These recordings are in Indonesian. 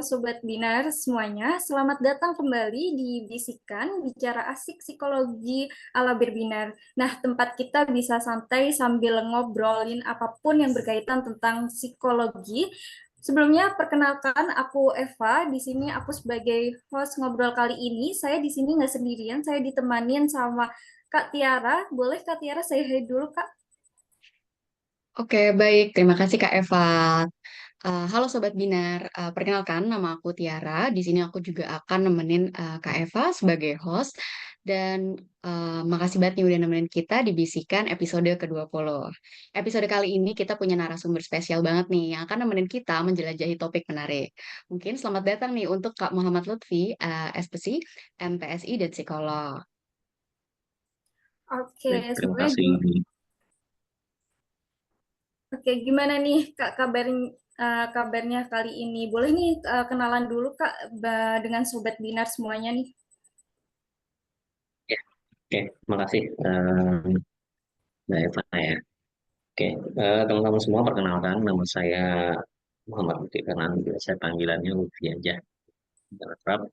Sobat Binar semuanya, selamat datang kembali di Bisikan, Bicara Asik Psikologi ala Berbinar. Nah, tempat kita bisa santai sambil ngobrolin apapun yang berkaitan tentang psikologi. Sebelumnya, perkenalkan aku Eva. Di sini aku sebagai host ngobrol kali ini. Saya di sini nggak sendirian, saya ditemanin sama Kak Tiara. Boleh Kak Tiara saya hai dulu, Kak? Oke, baik. Terima kasih Kak Eva. Halo Sobat Binar. Perkenalkan, nama aku Tiara. Di sini aku juga akan nemenin Kak Eva sebagai host. Dan makasih banget nih udah nemenin kita di Bisikan episode ke-20. Episode kali ini kita punya narasumber spesial banget nih yang akan nemenin kita menjelajahi topik menarik. Mungkin selamat datang nih untuk Kak Muhammad Lutfi, SPSI, MPSI, dan psikolog. Oke, Baik, terima sebelumnya kasih. Oke, gimana nih Kak kabarnya kali ini? Boleh nih kenalan dulu Kak dengan Sobat Binar semuanya nih. Ya, oke, terima kasih Mbak Eva ya. Oke, teman-teman semua perkenalkan nama saya Muhammad Lutfi Fernan, biasa panggilannya Lutfi aja. Berharap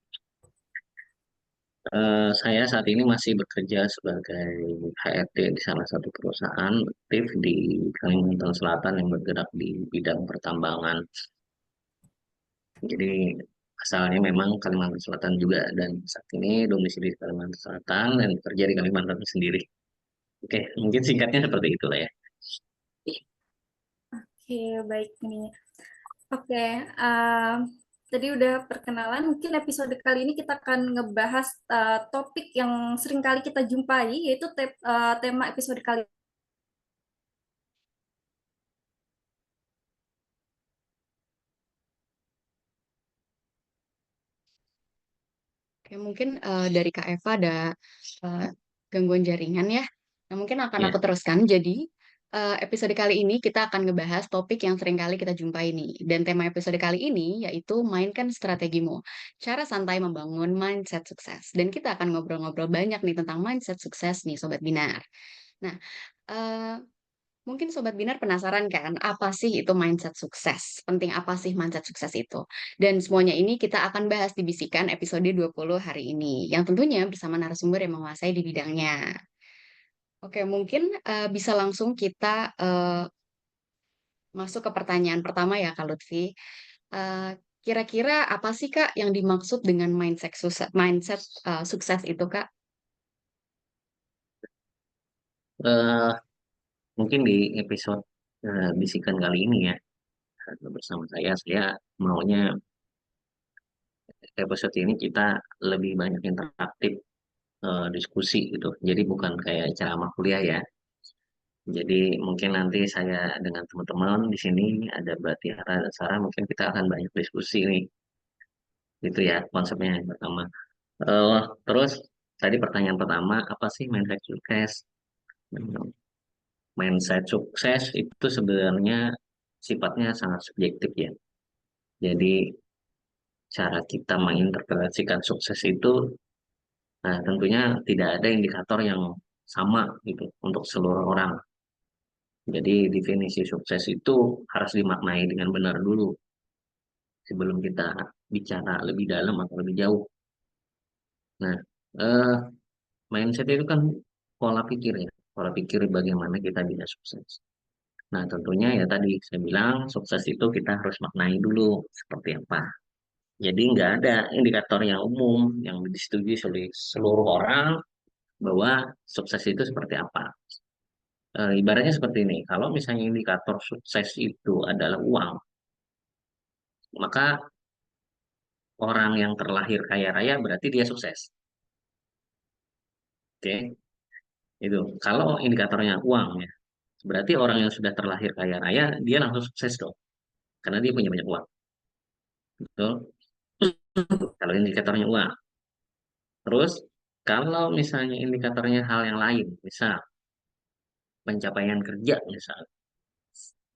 saya saat ini masih bekerja sebagai HRD di salah satu perusahaan aktif di Kalimantan Selatan yang bergerak di bidang pertambangan. Jadi asalnya memang Kalimantan Selatan juga dan saat ini domisili di Kalimantan Selatan dan bekerja di Kalimantan sendiri. Oke, mungkin singkatnya seperti itulah ya. Oke, baik nih. Oke, eh, tadi udah perkenalan. Mungkin episode kali ini kita akan ngebahas topik yang sering kali kita jumpai, yaitu tema episode kali. Oke, mungkin dari Kak Eva ada eh, gangguan jaringan ya. Nah, mungkin akan Ya, aku teruskan. Jadi, episode kali ini kita akan ngebahas topik yang sering kali kita jumpai nih. Dan tema episode kali ini yaitu mainkan strategimu. Cara santai membangun mindset sukses. Dan kita akan ngobrol-ngobrol banyak nih tentang mindset sukses nih, Sobat Binar. Nah, eh, mungkin Sobat Binar penasaran kan, apa sih itu mindset sukses? Penting apa sih mindset sukses itu? Dan semuanya ini kita akan bahas di Bisikan episode 20 hari ini, yang tentunya bersama narasumber yang menguasai di bidangnya. Oke, mungkin bisa langsung kita masuk ke pertanyaan pertama ya, Kak Lutfi. Eh, Kira-kira apa sih, Kak, yang dimaksud dengan mindset sukses itu, Kak? eh, mungkin di episode bisikan kali ini ya bersama saya maunya episode ini kita lebih banyak interaktif, diskusi gitu. Jadi bukan kayak ceramah kuliah ya. Jadi mungkin nanti saya dengan teman-teman di sini ada Mbak Tiara dan Sarah mungkin kita akan banyak diskusi nih. Gitu ya konsepnya yang pertama. Terus tadi pertanyaan pertama apa sih mindset sukses? Mindset sukses itu sebenarnya sifatnya sangat subjektif ya. Jadi cara kita menginterpretasikan sukses itu, nah tentunya tidak ada indikator yang sama gitu untuk seluruh orang. Jadi definisi sukses itu harus dimaknai dengan benar dulu sebelum kita bicara lebih dalam atau lebih jauh. Nah, eh, mindset itu kan pola pikir ya, pola pikir bagaimana kita bisa sukses. Nah, tentunya ya tadi saya bilang sukses itu kita harus maknai dulu seperti apa. Jadi nggak ada indikator yang umum yang disetujui oleh seluruh orang bahwa sukses itu seperti apa. Ibaratnya seperti ini, kalau misalnya indikator sukses itu adalah uang, maka orang yang terlahir kaya raya berarti dia sukses. Oke, itu. Kalau indikatornya uang ya, berarti orang yang sudah terlahir kaya raya dia langsung sukses dong, karena dia punya banyak uang. Betul? Kalau indikatornya uang. Terus kalau misalnya indikatornya hal yang lain, misal pencapaian kerja,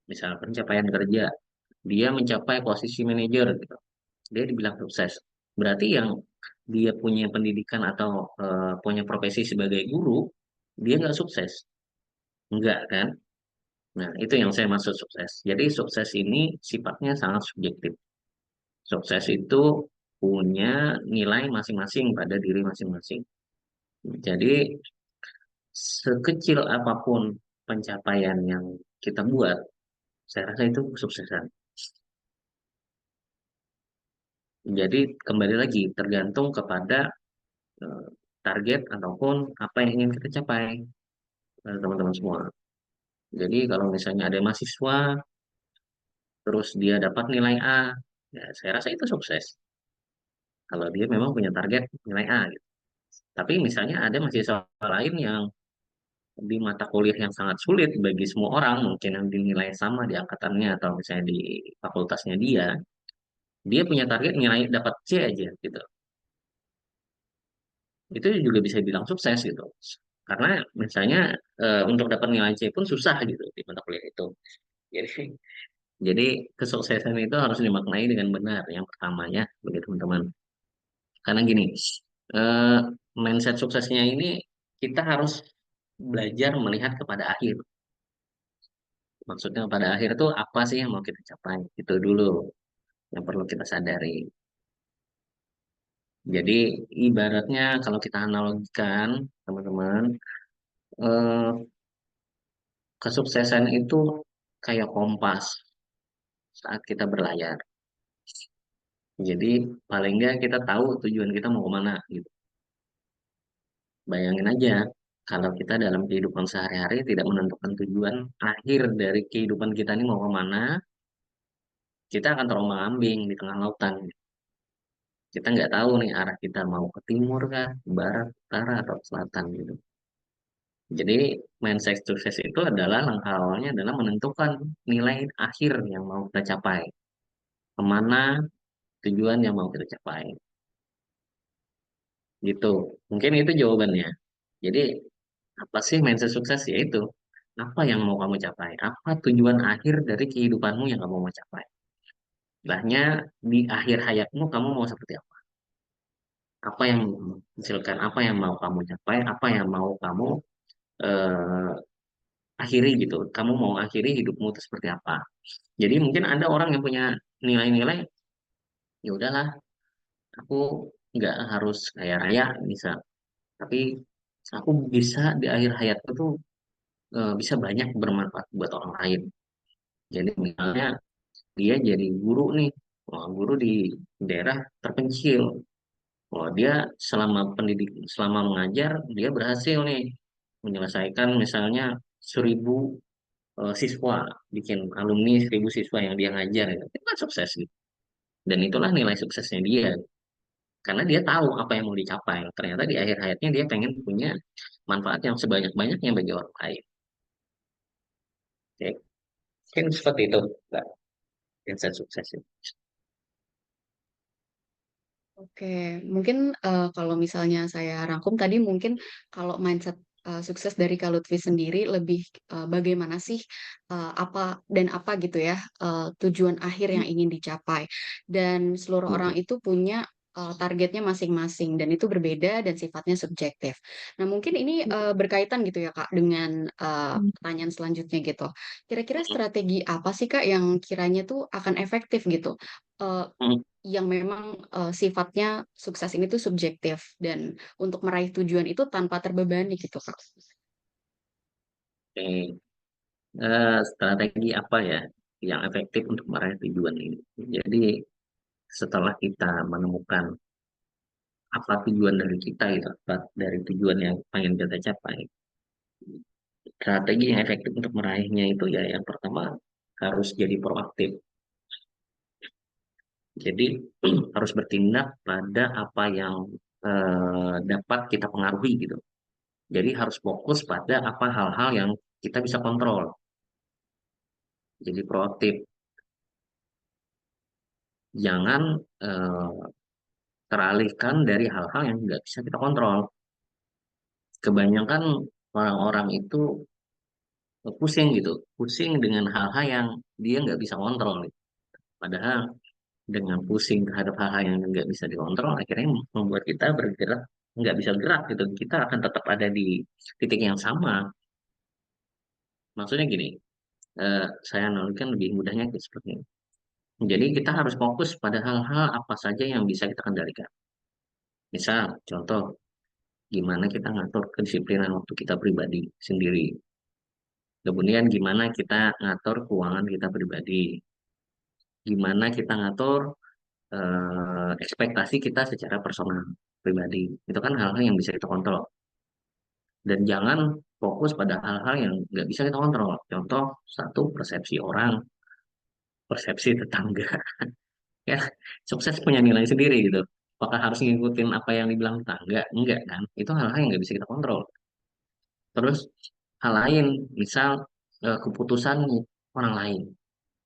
misal pencapaian kerja, dia mencapai posisi manajer gitu, dia dibilang sukses. Berarti yang dia punya pendidikan atau punya profesi sebagai guru, dia nggak sukses, enggak kan? Nah, itu yang saya maksud sukses. Jadi sukses ini sifatnya sangat subjektif. Sukses itu punya nilai masing-masing pada diri masing-masing. Jadi sekecil apapun pencapaian yang kita buat, saya rasa itu kesuksesan. Jadi kembali lagi tergantung kepada eh, target ataupun apa yang ingin kita capai, teman-teman semua. Jadi kalau misalnya ada mahasiswa terus dia dapat nilai A, ya saya rasa itu sukses. Kalau dia memang punya target nilai A gitu. Tapi misalnya ada mahasiswa lain yang di mata kuliah yang sangat sulit bagi semua orang, mungkin yang dinilai sama di angkatannya atau misalnya di fakultasnya dia punya target nilai dapat C aja gitu. Itu juga bisa bilang sukses gitu. Karena misalnya untuk dapat nilai C pun susah gitu di mata kuliah itu. Jadi, jadi kesuksesan itu harus dimaknai dengan benar. Yang pertamanya, bagi teman-teman. Karena gini, eh, mindset suksesnya ini kita harus belajar melihat kepada akhir. Maksudnya pada akhir itu apa sih yang mau kita capai? Itu dulu yang perlu kita sadari. Jadi ibaratnya kalau kita analogikan, teman-teman, eh, kesuksesan itu kayak kompas saat kita berlayar. Jadi paling nggak kita tahu tujuan kita mau kemana gitu. Bayangin aja kalau kita dalam kehidupan sehari-hari tidak menentukan tujuan akhir dari kehidupan kita ini mau kemana, kita akan terombang-ambing di tengah lautan. Kita nggak tahu nih arah kita mau ke timur kah, ke barat, utara, atau ke selatan gitu. Jadi mindset sukses itu adalah langkah awalnya adalah menentukan nilai akhir yang mau kita capai. Kemana tujuan yang mau kita capai. Gitu. Mungkin itu jawabannya. Jadi apa sih mindset sukses? Yaitu apa yang mau kamu capai? Apa tujuan akhir dari kehidupanmu yang kamu mau capai? Istilahnya di akhir hayatmu kamu mau seperti apa? Apa yang misalkan apa yang mau kamu capai? Apa yang mau kamu eh, akhiri gitu? Kamu mau akhiri hidupmu itu seperti apa? Jadi mungkin ada orang yang punya nilai-nilai, ya udahlah, aku nggak harus kaya raya bisa, tapi aku bisa di akhir hayatku tuh bisa banyak bermanfaat buat orang lain. Jadi misalnya dia jadi guru nih, wah, guru di daerah terpencil. Wah, dia selama mengajar dia berhasil nih menyelesaikan misalnya 1.000 siswa, bikin alumni 1.000 siswa yang dia ngajar gitu. Itu kan sukses gitu. Dan itulah nilai suksesnya dia. Karena dia tahu apa yang mau dicapai. Ternyata di akhir hayatnya dia pengen punya manfaat yang sebanyak-banyaknya bagi orang lain. Oke, mungkin seperti itu, Mbak, yang saya sukses. Oke, mungkin kalau misalnya saya rangkum tadi mungkin kalau mindset sukses dari Kak Lutfi sendiri lebih bagaimana sih apa dan apa gitu ya tujuan akhir yang ingin dicapai dan seluruh orang itu punya targetnya masing-masing dan itu berbeda dan sifatnya subjektif. Nah, mungkin ini berkaitan gitu ya Kak dengan pertanyaan selanjutnya gitu. Kira-kira strategi apa sih Kak yang kiranya tuh akan efektif gitu? Eh, yang memang sifatnya sukses ini tuh subjektif dan untuk meraih tujuan itu tanpa terbebani gitu Kak. Oke. Strategi apa ya yang efektif untuk meraih tujuan ini? Jadi setelah kita menemukan apa tujuan dari kita itu, apa dari tujuan yang pengen kita capai, strategi yang efektif untuk meraihnya itu ya yang pertama harus jadi proaktif. Jadi harus bertindak pada apa yang dapat kita pengaruhi gitu. Jadi harus fokus pada apa hal-hal yang kita bisa kontrol. Jadi proaktif. Jangan teralihkan dari hal-hal yang nggak bisa kita kontrol. Kebanyakan orang-orang itu pusing gitu, pusing dengan hal-hal yang dia nggak bisa kontrol. Gitu. Padahal dengan pusing terhadap hal-hal yang nggak bisa dikontrol, akhirnya membuat kita bergerak nggak bisa gerak gitu. Kita akan tetap ada di titik yang sama. Maksudnya gini, saya analogikan lebih mudahnya kayak seperti ini. Jadi kita harus fokus pada hal-hal apa saja yang bisa kita kendalikan. Misal, contoh, gimana kita ngatur kedisiplinan waktu kita pribadi sendiri. Kemudian gimana kita ngatur keuangan kita pribadi. Gimana kita ngatur ekspektasi kita secara personal pribadi. Itu kan hal-hal yang bisa kita kontrol. Dan jangan fokus pada hal-hal yang nggak bisa kita kontrol. Contoh, satu, persepsi orang, persepsi tetangga. Ya, sukses punya nilai sendiri gitu. Apakah harus ngikutin apa yang dibilang tetangga? Enggak kan? Itu hal-hal yang nggak bisa kita kontrol. Terus hal lain, misal keputusan orang lain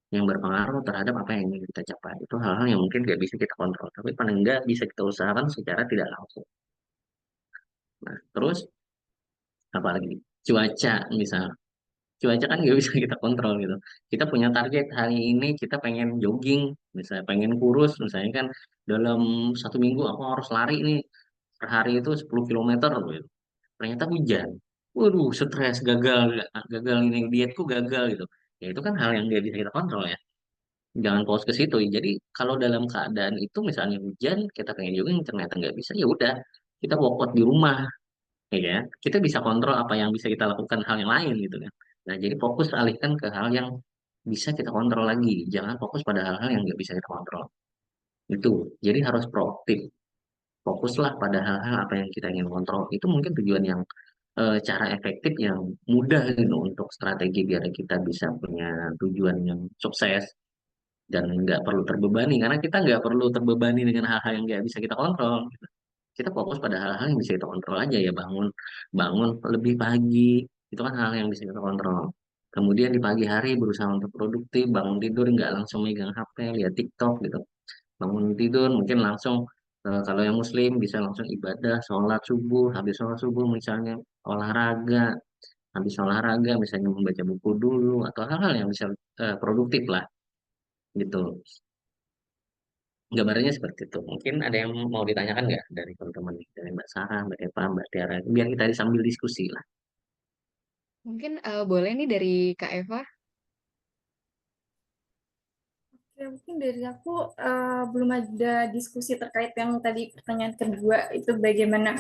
yang berpengaruh terhadap apa yang ingin kita capai. Itu hal-hal yang mungkin nggak bisa kita kontrol, tapi paling nggak bisa kita usahakan secara tidak langsung. Nah, terus apalagi cuaca misal, cuaca kan nggak bisa kita kontrol gitu. Kita punya target hari ini kita pengen jogging, misalnya pengen kurus, misalnya kan dalam 1 minggu aku harus lari nih per hari itu 10 kilometer gitu. Ternyata hujan. Waduh, stres, gagal, gagal ini dietku gagal gitu. Ya itu kan hal yang nggak bisa kita kontrol ya. Jangan fokus ke situ. Jadi kalau dalam keadaan itu misalnya hujan, kita pengen jogging ternyata nggak bisa, ya udah kita workout di rumah, ya kan? Kita bisa kontrol apa yang bisa kita lakukan hal yang lain gitu kan. Nah, jadi fokus alihkan ke hal yang bisa kita kontrol lagi. Jangan fokus pada hal-hal yang nggak bisa kita kontrol. Itu. Jadi harus proaktif. Fokuslah pada hal-hal apa yang kita ingin kontrol. Itu mungkin tujuan yang cara efektif yang mudah gitu untuk strategi biar kita bisa punya tujuan yang sukses dan nggak perlu terbebani karena kita nggak perlu terbebani dengan hal-hal yang nggak bisa kita kontrol. Kita fokus pada hal-hal yang bisa kita kontrol aja ya, bangun bangun lebih pagi itu kan hal yang bisa kita kontrol. Kemudian di pagi hari berusaha untuk produktif, bangun tidur nggak langsung megang HP lihat TikTok gitu. Bangun tidur mungkin langsung kalau yang muslim bisa langsung ibadah, sholat subuh, habis sholat subuh misalnya olahraga, habis olahraga misalnya membaca buku dulu atau hal-hal yang bisa produktif lah gitu. Gambarnya seperti itu. Mungkin ada yang mau ditanyakan nggak dari teman-teman nih, dari Mbak Sarah, Mbak Eva, Mbak Tiara, biar kita sambil diskusi lah. Mungkin boleh nih dari Kak Eva. Ya, mungkin dari aku belum ada diskusi terkait yang tadi pertanyaan kedua itu bagaimana.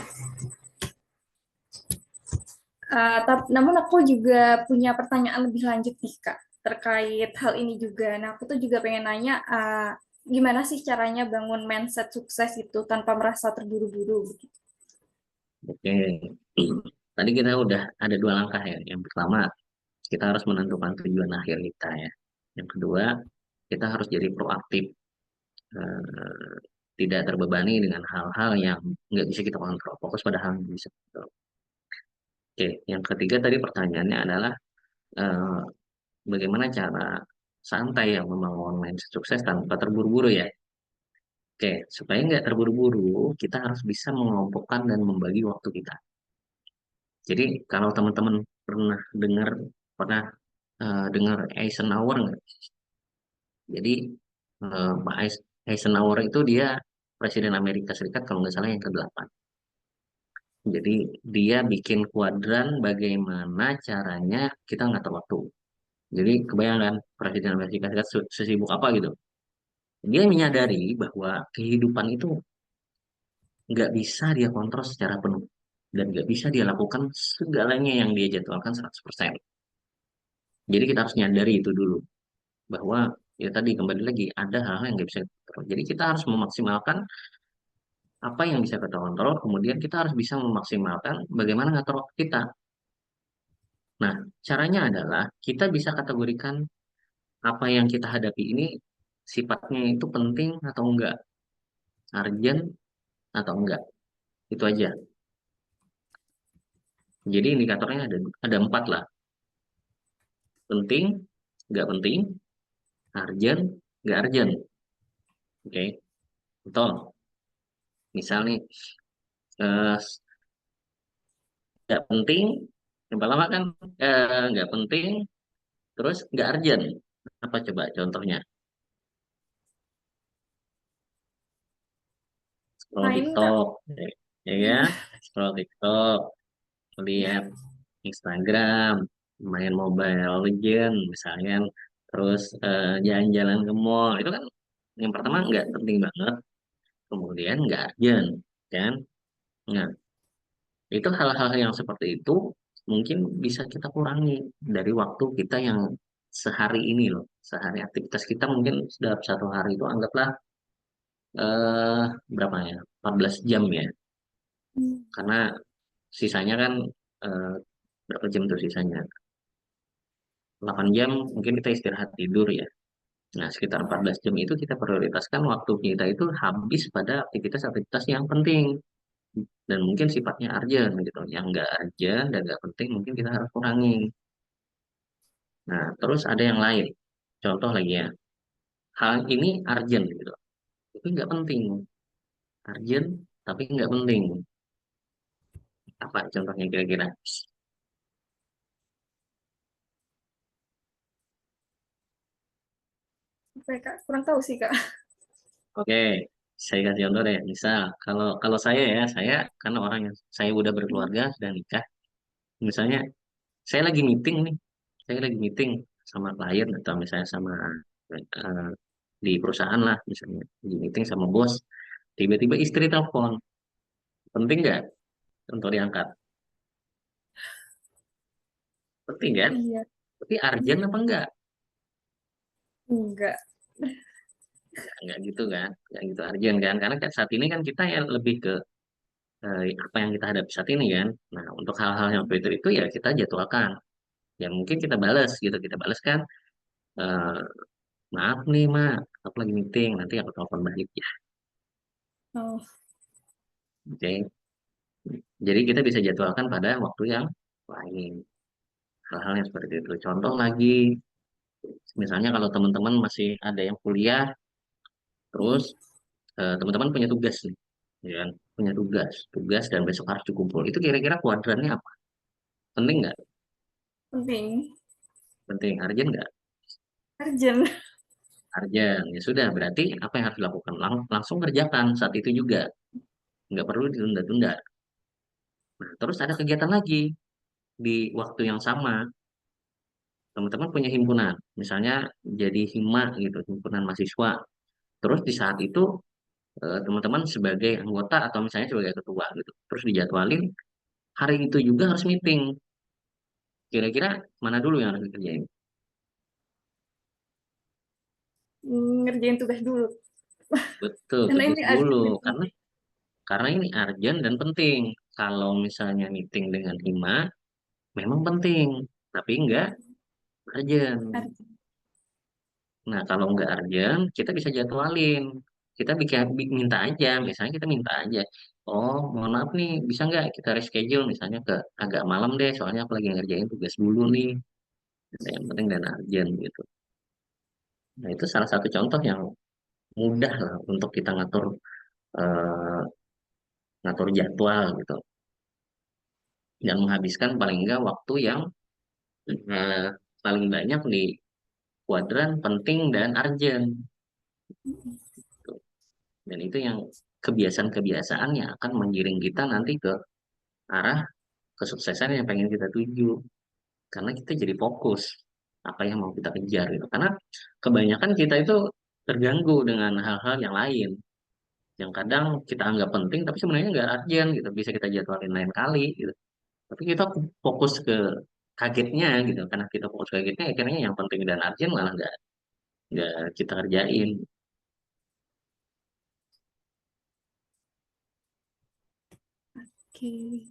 Namun aku juga punya pertanyaan lebih lanjut nih Kak terkait hal ini juga. Nah aku tuh juga pengen nanya gimana sih caranya bangun mindset sukses itu tanpa merasa terburu-buru? Oke, tadi kita udah ada 2 langkah ya. Yang pertama, kita harus menentukan tujuan akhir kita ya. Yang kedua, kita harus jadi proaktif, eh, tidak terbebani dengan hal-hal yang nggak bisa kita kontrol. Fokus pada hal yang bisa kita kontrol. Oke, yang ketiga tadi pertanyaannya adalah eh, bagaimana cara santai yang membangun mindset sukses tanpa terburu-buru ya. Oke, supaya nggak terburu-buru, kita harus bisa mengelompokkan dan membagi waktu kita. Jadi kalau teman-teman pernah dengar pernah dengar Eisenhower nggak? Jadi Pak Eisenhower itu dia Presiden Amerika Serikat kalau nggak salah yang ke-8. Jadi dia bikin kuadran bagaimana caranya kita ngatur waktu. Jadi kebayangkan Presiden Amerika Serikat sesibuk apa gitu. Dia menyadari bahwa kehidupan itu nggak bisa dia kontrol secara penuh dan nggak bisa dia lakukan segalanya yang dia jadwalkan 100%. Jadi kita harus nyadari itu dulu bahwa ya tadi kembali lagi ada hal-hal yang nggak bisa kita kontrol. Jadi kita harus memaksimalkan apa yang bisa kita kontrol, kemudian kita harus bisa memaksimalkan bagaimana ngatur waktu kita. Nah, caranya adalah kita bisa kategorikan apa yang kita hadapi ini sifatnya itu penting atau enggak, urgent atau enggak. Itu aja. Jadi indikatornya ada 4 lah. Penting, nggak penting, urgent, nggak urgent. Oke, betul. Misal nih, eh, nggak penting, yang pertama kan nggak penting, terus nggak urgent. Apa coba contohnya? Scroll Main Kak. TikTok, ya ya, scroll TikTok, lihat Instagram, main Mobile Legend, misalnya terus jalan-jalan ke mall itu kan yang pertama nggak Hmm. penting banget, kemudian nggak urgent kan. Nah, itu hal-hal yang seperti itu mungkin bisa kita kurangi dari waktu kita yang sehari ini loh. Sehari aktivitas kita mungkin dalam satu hari itu anggaplah eh berapa ya? 14 jam ya. Hmm. Karena sisanya kan eh, berapa jam tuh sisanya? 8 jam mungkin kita istirahat tidur ya. Nah, sekitar 14 jam itu kita prioritaskan waktu kita itu habis pada aktivitas-aktivitas yang penting dan mungkin sifatnya urgent gitu. Yang nggak urgent dan nggak penting mungkin kita harus kurangi. Nah, terus ada yang lain. Contoh lagi ya, hal ini urgent gitu. Itu nggak penting. Urgent tapi nggak penting. Apa contohnya kira-kira? Apa ya, Kak? Kurang tahu sih, Kak. Oke, saya kasih contoh deh. Misal, kalau kalau saya ya, saya karena orang yang saya udah berkeluarga, sudah nikah. Misalnya, saya lagi meeting nih, saya lagi meeting sama klien atau misalnya sama eh, di perusahaan lah, misalnya di meeting sama bos, tiba-tiba istri telepon, penting nggak untuk diangkat? Penting kan? Iya, Tapi urgent apa enggak? enggak. Enggak gitu kan? Enggak gitu urgent kan? Karena kan saat ini kan kita ya lebih ke apa yang kita hadapi saat ini kan. Nah, untuk hal-hal yang seperti itu ya kita jadwalkan. Ya mungkin kita balas gitu, kita balas kan. eh, Maaf nih, Mak, aku lagi meeting, nanti aku telepon balik ya. Oh, Oke. Jadi kita bisa jadwalkan pada waktu yang lain. Hal-hal yang seperti itu. Contoh lagi, misalnya kalau teman-teman masih ada yang kuliah, terus teman-teman punya tugas nih, ya kan? Punya tugas dan besok harus dikumpul. Itu kira-kira kuadrannya apa? Penting nggak? penting. Penting, urgent nggak? Urgent. Urgent. Ya sudah, berarti apa yang harus dilakukan? Langsung kerjakan saat itu juga. Nggak perlu ditunda-tunda. Nah, terus ada kegiatan lagi di waktu yang sama. Teman-teman punya himpunan, misalnya jadi hima gitu, himpunan mahasiswa. Terus di saat itu teman-teman sebagai anggota atau misalnya sebagai ketua gitu. Terus dijadwalin hari itu juga harus meeting. Kira-kira mana dulu yang harus dikerjain? Ngerjain tugas dulu. Betul, Karena tugas ini dulu. urgent dan Karena penting. karena ini urgent dan penting. Kalau misalnya meeting dengan hima, memang penting, tapi enggak urgent. Urgent. Nah, kalau nggak urgent, kita bisa jadwalin. Kita minta aja, misalnya kita minta aja. Oh, mohon maaf nih, bisa nggak kita reschedule misalnya ke agak malam deh, soalnya aku lagi ngerjain tugas dulu nih. Yang penting dan urgent gitu. Nah, itu salah satu contoh yang mudah lah untuk kita ngatur eh, ngatur jadwal gitu. Dan menghabiskan paling enggak waktu yang eh, paling banyak di kuadran penting dan urgent. Gitu. Dan itu yang kebiasaan-kebiasaan yang akan menggiring kita nanti ke arah kesuksesan yang pengen kita tuju. Karena kita jadi fokus apa yang mau kita kejar gitu. Karena kebanyakan kita itu terganggu dengan hal-hal yang lain. Yang kadang kita anggap penting tapi sebenarnya nggak urgent gitu. Bisa kita jadwalin lain kali gitu. Tapi kita fokus ke kagetnya gitu. Karena kita fokus ke kagetnya akhirnya yang penting dan urgent malah nggak kita kerjain. Oke.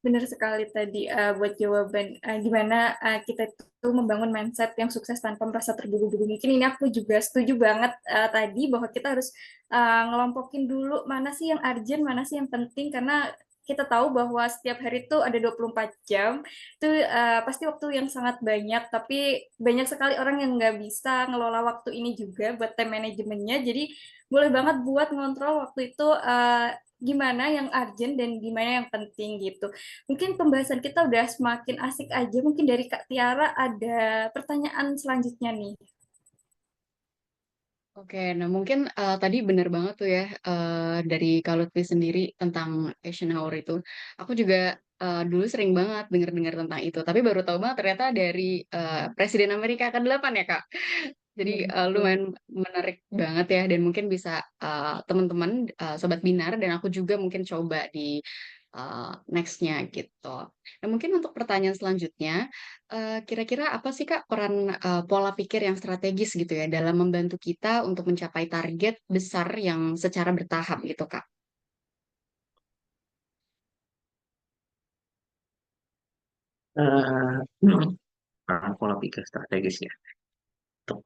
Benar sekali tadi buat jawaban gimana kita itu membangun mindset yang sukses tanpa merasa terburu-buru. Mungkin ini aku juga setuju banget tadi bahwa kita harus ngelompokin dulu mana sih yang urgent, mana sih yang penting karena kita tahu bahwa setiap hari itu ada 24 jam. Itu pasti waktu yang sangat banyak, tapi banyak sekali orang yang nggak bisa ngelola waktu ini juga buat time manajemennya. Jadi boleh banget buat ngontrol waktu itu gimana yang urgent dan gimana yang penting gitu. Mungkin pembahasan kita udah semakin asik aja. Mungkin dari Kak Tiara ada pertanyaan selanjutnya nih. Oke, nah mungkin tadi benar banget tuh ya dari Kak Lutfi sendiri tentang Asian Hour itu. Aku juga dulu sering banget dengar-dengar tentang itu, tapi baru tahu banget ternyata dari Presiden Amerika ke-8 ya, Kak. Jadi Iya, betul. lumayan menarik banget ya, dan mungkin bisa teman-teman Sobat Binar dan aku juga mungkin coba di next-nya gitu. Nah, mungkin untuk pertanyaan selanjutnya, kira-kira apa sih Kak peran pola pikir yang strategis gitu ya dalam membantu kita untuk mencapai target besar yang secara bertahap gitu Kak? Eh, pola pikir strategis ya untuk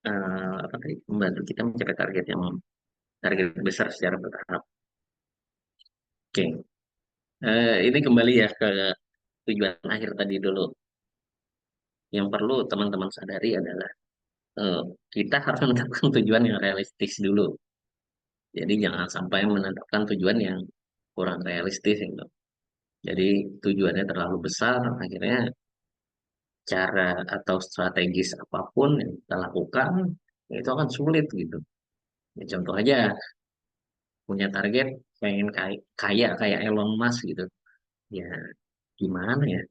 apa tadi, membantu kita mencapai target besar secara bertahap. Oke, ini kembali ya ke tujuan akhir tadi dulu. Yang perlu teman-teman sadari adalah eh, kita harus menetapkan tujuan yang realistis dulu. Jadi jangan sampai menetapkan tujuan yang kurang realistis gitu. Jadi tujuannya terlalu besar, akhirnya cara atau strategis apapun yang kita lakukan itu akan sulit gitu. Ya, contoh aja punya target pengen kaya kayak Elon Musk gitu. Ya gimana ya?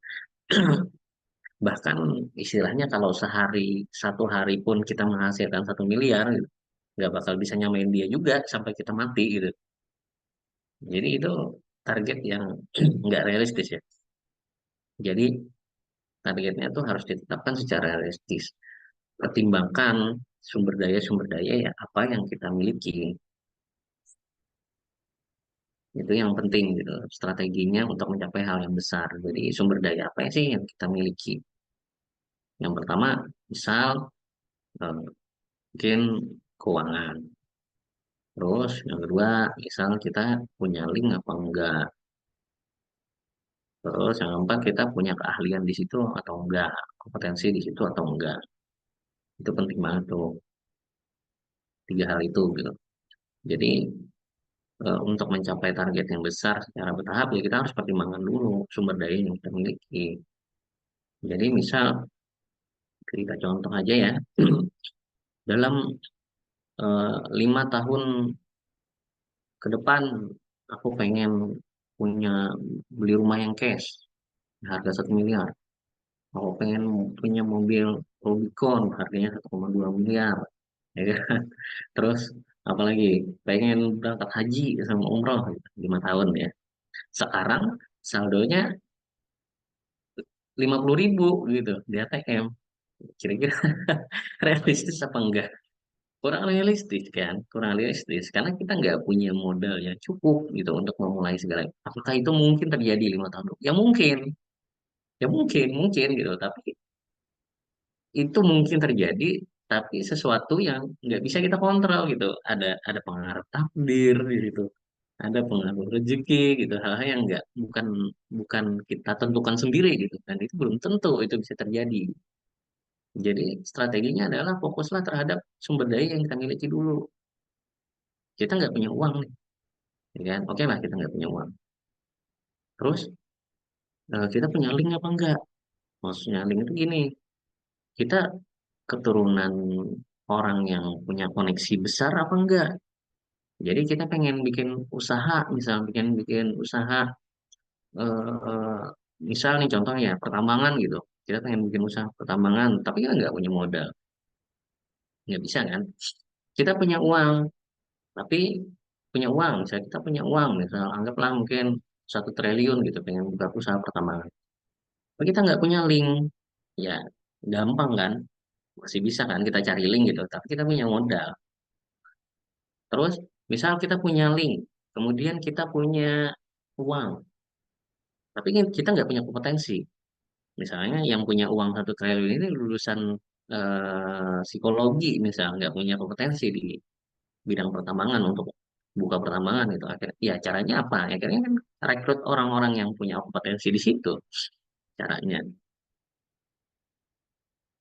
Bahkan istilahnya kalau satu hari pun kita menghasilkan 1 miliar gitu, nggak bakal bisa nyamain dia juga sampai kita mati gitu. Jadi itu target yang nggak realistis ya. Jadi targetnya tuh harus ditetapkan secara realistis. Pertimbangkan sumber daya ya apa yang kita miliki. Itu yang penting gitu. Strateginya untuk mencapai hal yang besar. Jadi sumber daya apa sih yang kita miliki? Yang pertama, misal mungkin keuangan. Terus yang kedua, misal kita punya link apa enggak. Terus yang keempat, kita punya keahlian di situ atau enggak, kompetensi di situ atau enggak. Itu penting banget tuh, 3 hal itu gitu. Jadi untuk mencapai target yang besar secara bertahap ya kita harus pertimbangkan dulu sumber daya yang kita miliki. Jadi misal kita contoh aja ya, dalam 5 tahun ke depan aku pengen punya beli rumah yang cash harga 1 miliar. Aku pengen punya mobil Rubicon harganya 1,2 miliar. Ya kan? Terus apalagi pengen berangkat haji sama umroh gitu, 5 tahun ya. Sekarang saldonya 50.000 gitu di ATM. Kira-kira realistis apa enggak? Kurang realistis kan? Kurang realistis karena kita nggak punya modal yang cukup gitu untuk memulai segala. Apakah itu mungkin terjadi 5 tahun? ya mungkin, mungkin gitu. Tapi itu mungkin terjadi, tapi sesuatu yang nggak bisa kita kontrol gitu. Ada pengaruh takdir di situ, ada pengaruh rezeki gitu, hal-hal yang nggak bukan bukan kita tentukan sendiri gitu. Dan itu belum tentu itu bisa terjadi. Jadi strateginya adalah fokuslah terhadap sumber daya yang kita miliki dulu. Kita nggak punya uang nih, ya kan? Oke lah kita nggak punya uang. Terus kita punya link apa enggak? Maksudnya link itu gini, kita keturunan orang yang punya koneksi besar apa enggak? Jadi kita pengen bikin usaha, misal bikin bikin usaha, eh, misal nih contohnya pertambangan gitu. Kita pengen bikin usaha pertambangan, tapi kita nggak punya modal, nggak bisa kan? Kita punya uang, tapi punya uang, misalnya kita punya uang, misal anggaplah mungkin 1 triliun gitu, pengen buka usaha pertambangan. Tapi kita nggak punya link, ya gampang kan? Masih bisa kan kita cari link gitu, tapi kita punya modal. Terus, misal kita punya link, kemudian kita punya uang, tapi kan kita nggak punya kompetensi. Misalnya yang punya uang 1 triliun ini lulusan psikologi, misal nggak punya kompetensi di bidang pertambangan untuk buka pertambangan itu. Akhirnya, ya caranya apa? Akhirnya kan rekrut orang-orang yang punya kompetensi di situ caranya.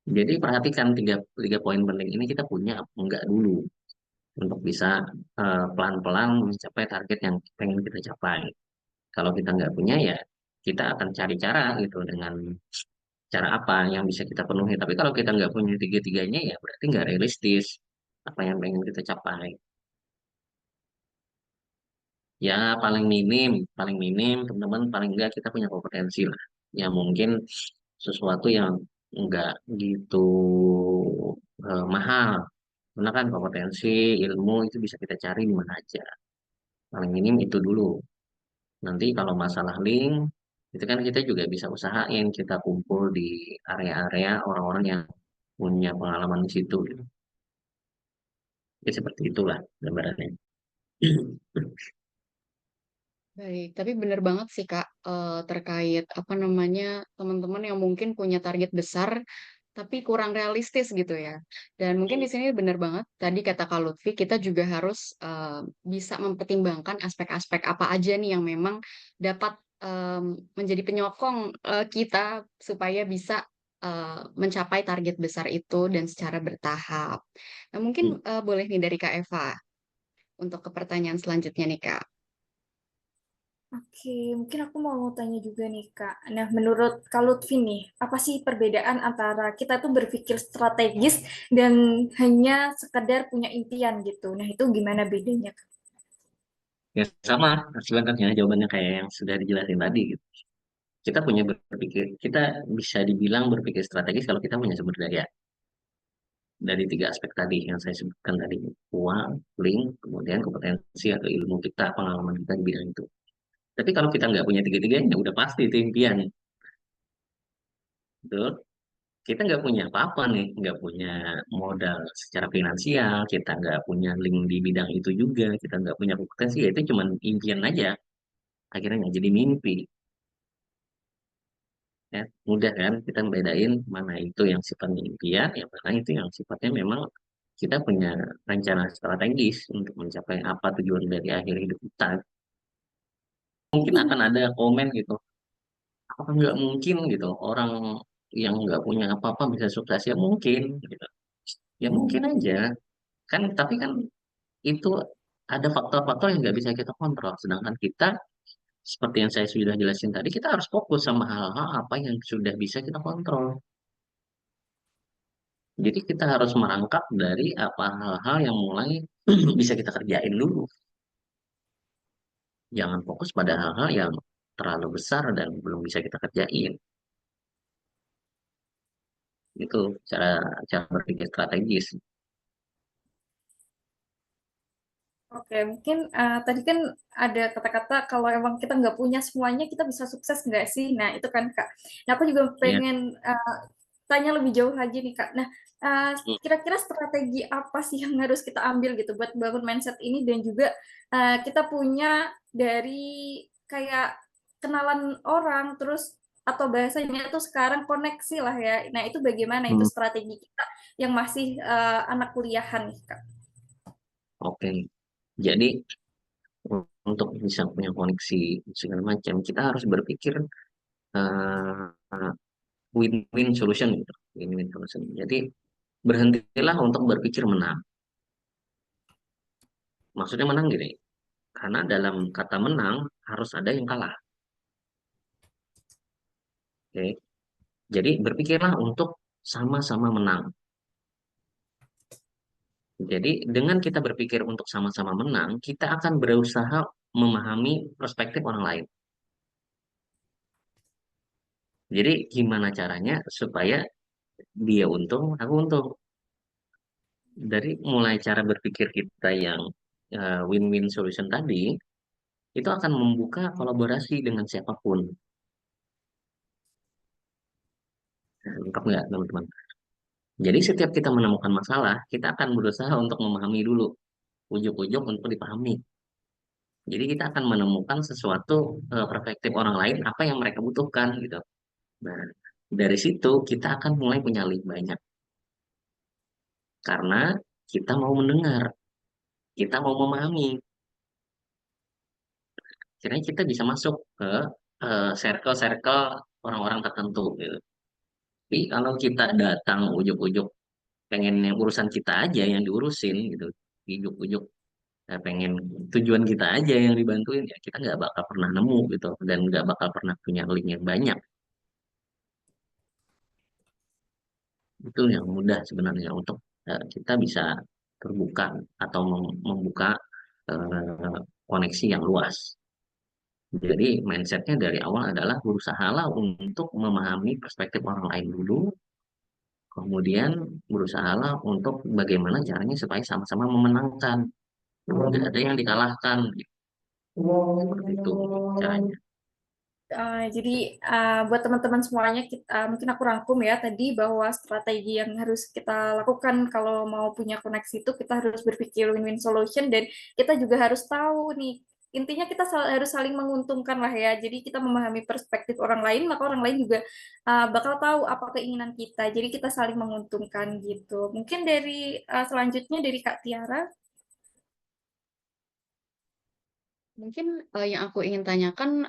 Jadi perhatikan tiga poin penting ini kita punya apa enggak dulu untuk bisa pelan-pelan mencapai target yang pengen kita capai. Kalau kita nggak punya ya kita akan cari cara gitu dengan cara apa yang bisa kita penuhi. Tapi kalau kita nggak punya tiga-tiganya ya berarti nggak realistis apa yang pengen kita capai. Ya paling minim teman-teman paling enggak kita punya kompetensi lah. Ya mungkin sesuatu yang enggak gitu mahal. Karena kan kompetensi, ilmu itu bisa kita cari di mana aja. Paling minim itu dulu. Nanti kalau masalah link, itu kan kita juga bisa usahain kita kumpul di area-area orang-orang yang punya pengalaman di situ gitu. Ya seperti itulah gambarannya. Baik, tapi benar banget sih Kak, terkait apa namanya teman-teman yang mungkin punya target besar tapi kurang realistis gitu ya. Dan mungkin di sini benar banget tadi kata Kak Lutfi, kita juga harus bisa mempertimbangkan aspek-aspek apa aja nih yang memang dapat menjadi penyokong kita supaya bisa mencapai target besar itu dan secara bertahap. Nah, mungkin boleh nih dari Kak Eva untuk ke pertanyaan selanjutnya nih Kak. Oke, mungkin aku mau tanya juga nih, Kak. Nah, menurut Kak Lutfi nih, apa sih perbedaan antara kita tuh berpikir strategis dan hanya sekedar punya impian gitu? Nah, itu gimana bedanya, Kak? Ya sama sebenarnya jawabannya kayak yang sudah dijelasin tadi gitu. Kita punya berpikir, kita bisa dibilang berpikir strategis kalau kita punya sumber daya dari tiga aspek tadi yang saya sebutkan tadi, uang, link, kemudian kompetensi atau ilmu kita, pengalaman kita di bidang itu. Tapi kalau kita nggak punya tiga-tiganya, udah pasti itu impian, betul? Kita nggak punya apa-apa nih, nggak punya modal secara finansial, kita nggak punya link di bidang itu juga, kita nggak punya kompetensi, ya itu cuma impian aja, akhirnya nggak jadi mimpi. Ya, mudah kan kita bedain mana itu yang sifatnya impian, yang mana itu yang sifatnya memang kita punya rencana strategis untuk mencapai apa tujuan dari akhir hidup kita. Mungkin akan ada komen gitu, apa nggak mungkin gitu orang yang nggak punya apa-apa bisa sukses ya mungkin gitu. Ya mungkin aja kan, tapi kan itu ada faktor-faktor yang nggak bisa kita kontrol. Sedangkan kita seperti yang saya sudah jelasin tadi, kita harus fokus sama hal-hal apa yang sudah bisa kita kontrol. Jadi kita harus merangkap dari apa hal-hal yang mulai bisa kita kerjain dulu. Jangan fokus pada hal-hal yang terlalu besar dan belum bisa kita kerjain. Itu cara cara berpikir strategis. Oke, mungkin tadi kan ada kata-kata kalau emang kita nggak punya semuanya, kita bisa sukses nggak sih? Nah, itu kan, Kak. Nah, aku juga Ya. pengen tanya lebih jauh lagi nih, Kak. Nah, kira-kira strategi apa sih yang harus kita ambil gitu buat bangun mindset ini dan juga kita punya dari kayak kenalan orang, terus atau bahasanya tuh sekarang koneksi lah ya. Nah, itu bagaimana itu Hmm, strategi kita yang masih anak kuliahan nih, Kak? oke. Jadi untuk bisa punya koneksi segala macam, kita harus berpikir win-win solution gitu. Win-win solution. Jadi berhentilah untuk berpikir menang. Maksudnya menang gini, karena dalam kata menang harus ada yang kalah. Oke. Jadi berpikirlah untuk sama-sama menang. Jadi dengan kita berpikir untuk sama-sama menang, kita akan berusaha memahami perspektif orang lain. Jadi gimana caranya supaya dia untung, aku untung. Dari mulai cara berpikir kita yang win-win solution tadi, itu akan membuka kolaborasi dengan siapapun. Nah, lengkap nggak teman-teman? Jadi setiap kita menemukan masalah, kita akan berusaha untuk memahami dulu, ujuk-ujuk untuk dipahami. Jadi kita akan menemukan sesuatu perspektif orang lain, apa yang mereka butuhkan gitu. Nah, dari situ kita akan mulai punya link banyak karena kita mau mendengar, kita mau memahami. Kiranya kita bisa masuk ke circle-circle orang-orang tertentu gitu. Tapi kalau kita datang ujuk-ujuk pengen yang urusan kita aja yang diurusin gitu, ujuk-ujuk pengen tujuan kita aja yang dibantuin ya kita nggak bakal pernah nemu gitu dan nggak bakal pernah punya link yang banyak. Itu yang mudah sebenarnya untuk kita bisa terbuka atau membuka koneksi yang luas. Jadi mindsetnya dari awal adalah berusahalah untuk memahami perspektif orang lain dulu, kemudian berusahalah untuk bagaimana caranya supaya sama-sama memenangkan, tidak ada yang dikalahkan, seperti itu caranya. Jadi buat teman-teman semuanya, mungkin aku rangkum ya tadi bahwa strategi yang harus kita lakukan kalau mau punya koneksi itu kita harus berpikir win-win solution dan kita juga harus tahu nih intinya kita harus saling menguntungkan lah ya. Jadi kita memahami perspektif orang lain maka orang lain juga bakal tahu apa keinginan kita. Jadi kita saling menguntungkan gitu. Mungkin dari selanjutnya dari Kak Tiara. Mungkin yang aku ingin tanyakan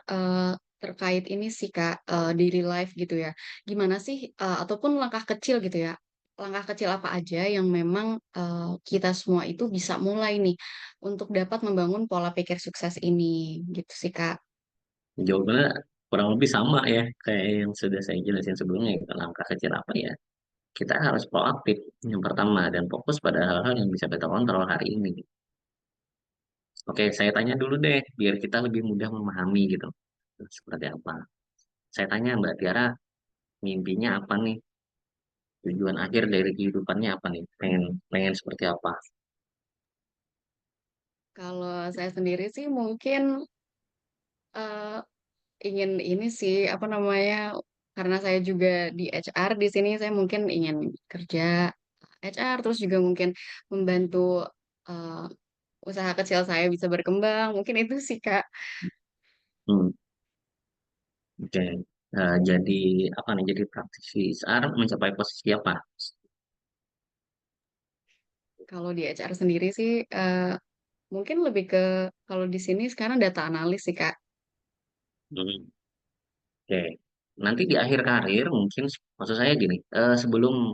terkait ini sih Kak, daily life gitu ya. Gimana sih ataupun langkah kecil gitu ya. Langkah kecil apa aja yang memang kita semua itu bisa mulai nih untuk dapat membangun pola pikir sukses ini gitu sih Kak. Jawabannya kurang lebih sama ya kayak yang sudah saya jelasin sebelumnya gitu. Langkah kecil apa ya? Kita harus proaktif yang pertama dan fokus pada hal-hal yang bisa kita kontrol hari ini. Oke, saya tanya dulu deh biar kita lebih mudah memahami gitu. Seperti apa? Saya tanya Mbak Tiara, mimpinya apa nih? Tujuan akhir dari kehidupannya apa nih? Pengen pengen seperti apa? Kalau saya sendiri sih mungkin eh, ingin ini sih apa namanya karena saya juga di HR di sini saya mungkin ingin kerja HR terus juga mungkin membantu eh, usaha kecil saya bisa berkembang mungkin itu sih Kak. Hmm, oke. Jadi apa nih? Jadi praktisi SR mencapai posisi apa? Kalau di HR sendiri sih mungkin lebih ke kalau di sini sekarang data analis sih Kak. Hmm, oke. Nanti di akhir karir mungkin maksud saya gini, sebelum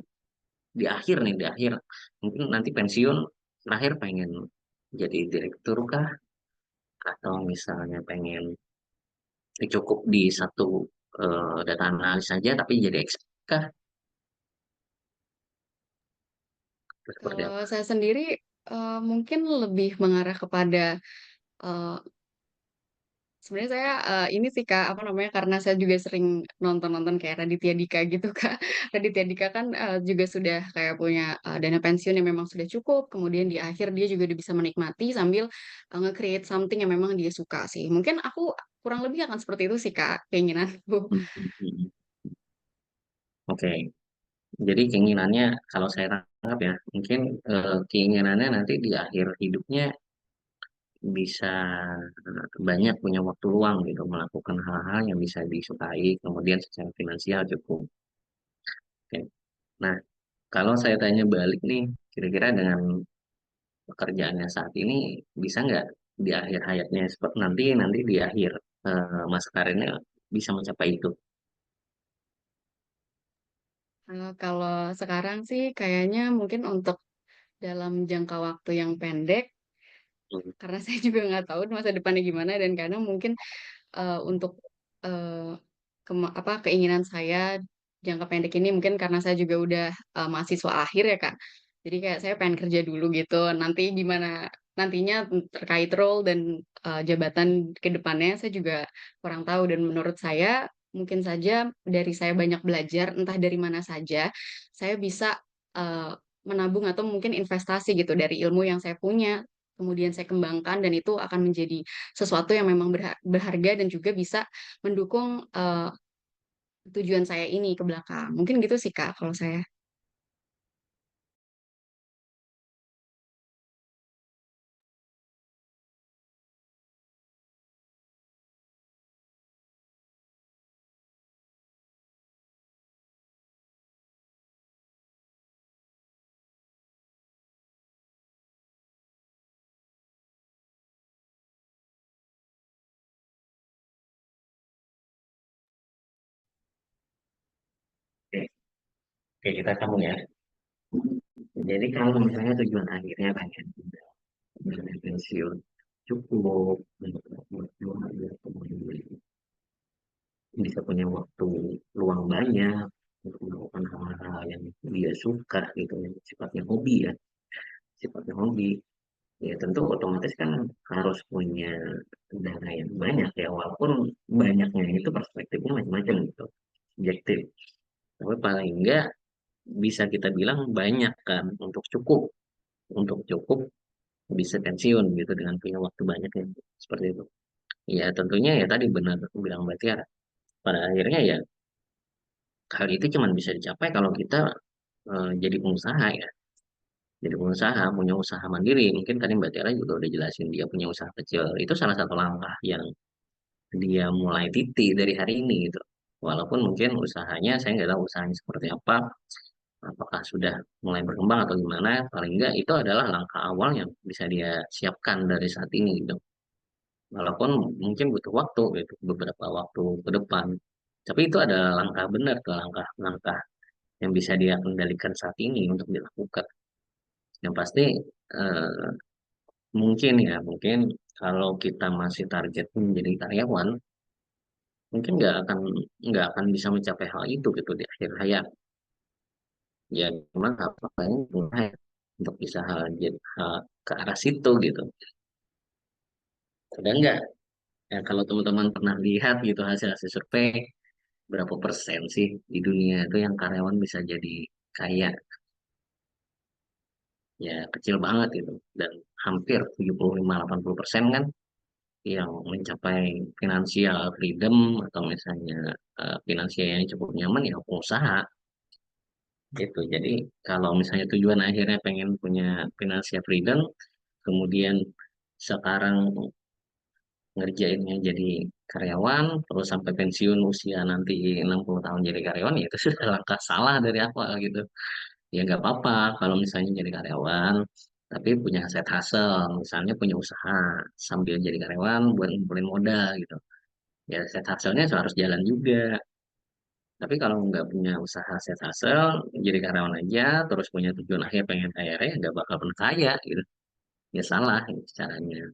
di akhir nih di akhir mungkin nanti pensiun terakhir pengen jadi direktur kah atau misalnya pengen cukup di satu data analis saja tapi jadi expert kah seperti Kalau apa? saya sendiri mungkin lebih mengarah kepada eh, sebenarnya saya ini sih Kak, apa namanya, karena saya juga sering nonton-nonton kayak Raditya Dika gitu Kak. Raditya Dika kan juga sudah kayak punya dana pensiun yang memang sudah cukup, kemudian di akhir dia juga udah bisa menikmati sambil nge-create something yang memang dia suka sih. Mungkin aku kurang lebih akan seperti itu sih Kak, keinginanku. Hmm, hmm, hmm. Oke, jadi keinginannya kalau saya tangkap ya mungkin keinginannya nanti di akhir hidupnya bisa banyak punya waktu luang gitu melakukan hal-hal yang bisa disukai kemudian secara finansial cukup. Oke. Nah, kalau saya tanya balik nih, kira-kira dengan pekerjaannya saat ini bisa nggak di akhir hayatnya seperti nanti nanti di akhir masa karirnya bisa mencapai itu? Kalau sekarang sih kayaknya mungkin untuk dalam jangka waktu yang pendek, Hmm, karena saya juga nggak tahu masa depannya gimana dan kadang mungkin untuk eh, apa keinginan saya jangka pendek ini mungkin karena saya juga udah mahasiswa akhir ya Kak. Jadi kayak saya pengen kerja dulu gitu. Nanti gimana nantinya terkait role dan jabatan ke depannya saya juga kurang tahu dan menurut saya mungkin saja dari saya banyak belajar entah dari mana saja saya bisa eh, menabung atau mungkin investasi gitu dari ilmu yang saya punya kemudian saya kembangkan dan itu akan menjadi sesuatu yang memang berharga dan juga bisa mendukung tujuan saya ini ke belakang. Mungkin gitu sih Kak kalau saya. Oke, oke, kita sambung ya. Jadi kalau misalnya tujuan akhirnya pengen pensiun cukup kemudian bisa punya waktu luang banyak untuk melakukan hal-hal yang dia suka gitu, yang sifatnya hobi ya, sifatnya hobi. ya tentu otomatis kan harus punya dana yang banyak ya, walaupun banyaknya itu perspektifnya macam-macam gitu, subjektif. Tapi paling enggak bisa kita bilang banyak kan untuk cukup bisa pensiun gitu dengan punya waktu banyak ya, seperti itu. Ya tentunya ya tadi benar bilang Mbak Tiara. Pada akhirnya ya hal itu cuma bisa dicapai kalau kita jadi pengusaha ya. Jadi pengusaha, punya usaha mandiri. Mungkin tadi Mbak Tiara juga udah jelasin dia punya usaha kecil. Itu salah satu langkah yang dia mulai titik dari hari ini gitu. Walaupun mungkin usahanya, saya nggak tahu usahanya seperti apa, apakah sudah mulai berkembang atau gimana, paling nggak itu adalah langkah awal yang bisa dia siapkan dari saat ini gitu. Walaupun mungkin butuh waktu gitu, beberapa waktu ke depan. Tapi itu adalah langkah benar, tuh, langkah-langkah yang bisa dia kendalikan saat ini untuk dilakukan. Yang pasti eh, mungkin kalau kita masih target menjadi karyawan, mungkin nggak akan bisa mencapai hal itu gitu di akhir hayat. Ya memang apa yang untuk bisa ke arah situ gitu. Ada nggak? Ya, kalau teman-teman pernah lihat gitu hasil-hasil survei, berapa persen sih di dunia itu yang karyawan bisa jadi kaya? Ya kecil banget itu. Dan hampir 75-80% kan yang mencapai financial freedom atau misalnya finansial yang cukup nyaman ya pengusaha gitu. Jadi kalau misalnya tujuan akhirnya pengen punya financial freedom, kemudian sekarang ngerjainnya jadi karyawan, terus sampai pensiun usia nanti 60 tahun jadi karyawan, ya itu sudah langkah salah dari awal gitu. Ya nggak apa-apa kalau misalnya jadi karyawan, tapi punya side hustle, misalnya punya usaha sambil jadi karyawan buat ngumpulin modal gitu. Ya side hustle-nya harus jalan juga. Tapi kalau nggak punya usaha side hustle, jadi karyawan aja, terus punya tujuan akhir pengen kaya raya, nggak bakal pernah kaya gitu. Ya salah gitu caranya.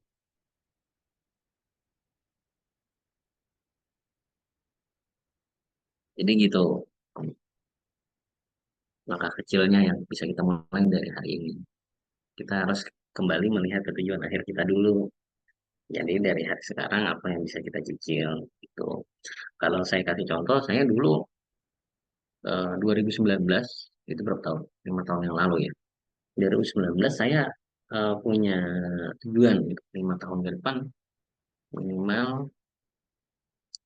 Jadi gitu langkah kecilnya yang bisa kita mulai dari hari ini. Kita harus kembali melihat ke tujuan akhir kita dulu. Jadi dari hari sekarang apa yang bisa kita cicil gitu. Kalau saya kasih contoh, saya dulu 2019 itu berapa tahun? 5 tahun yang lalu ya. 2019 saya punya tujuan gitu, 5 tahun ke depan minimal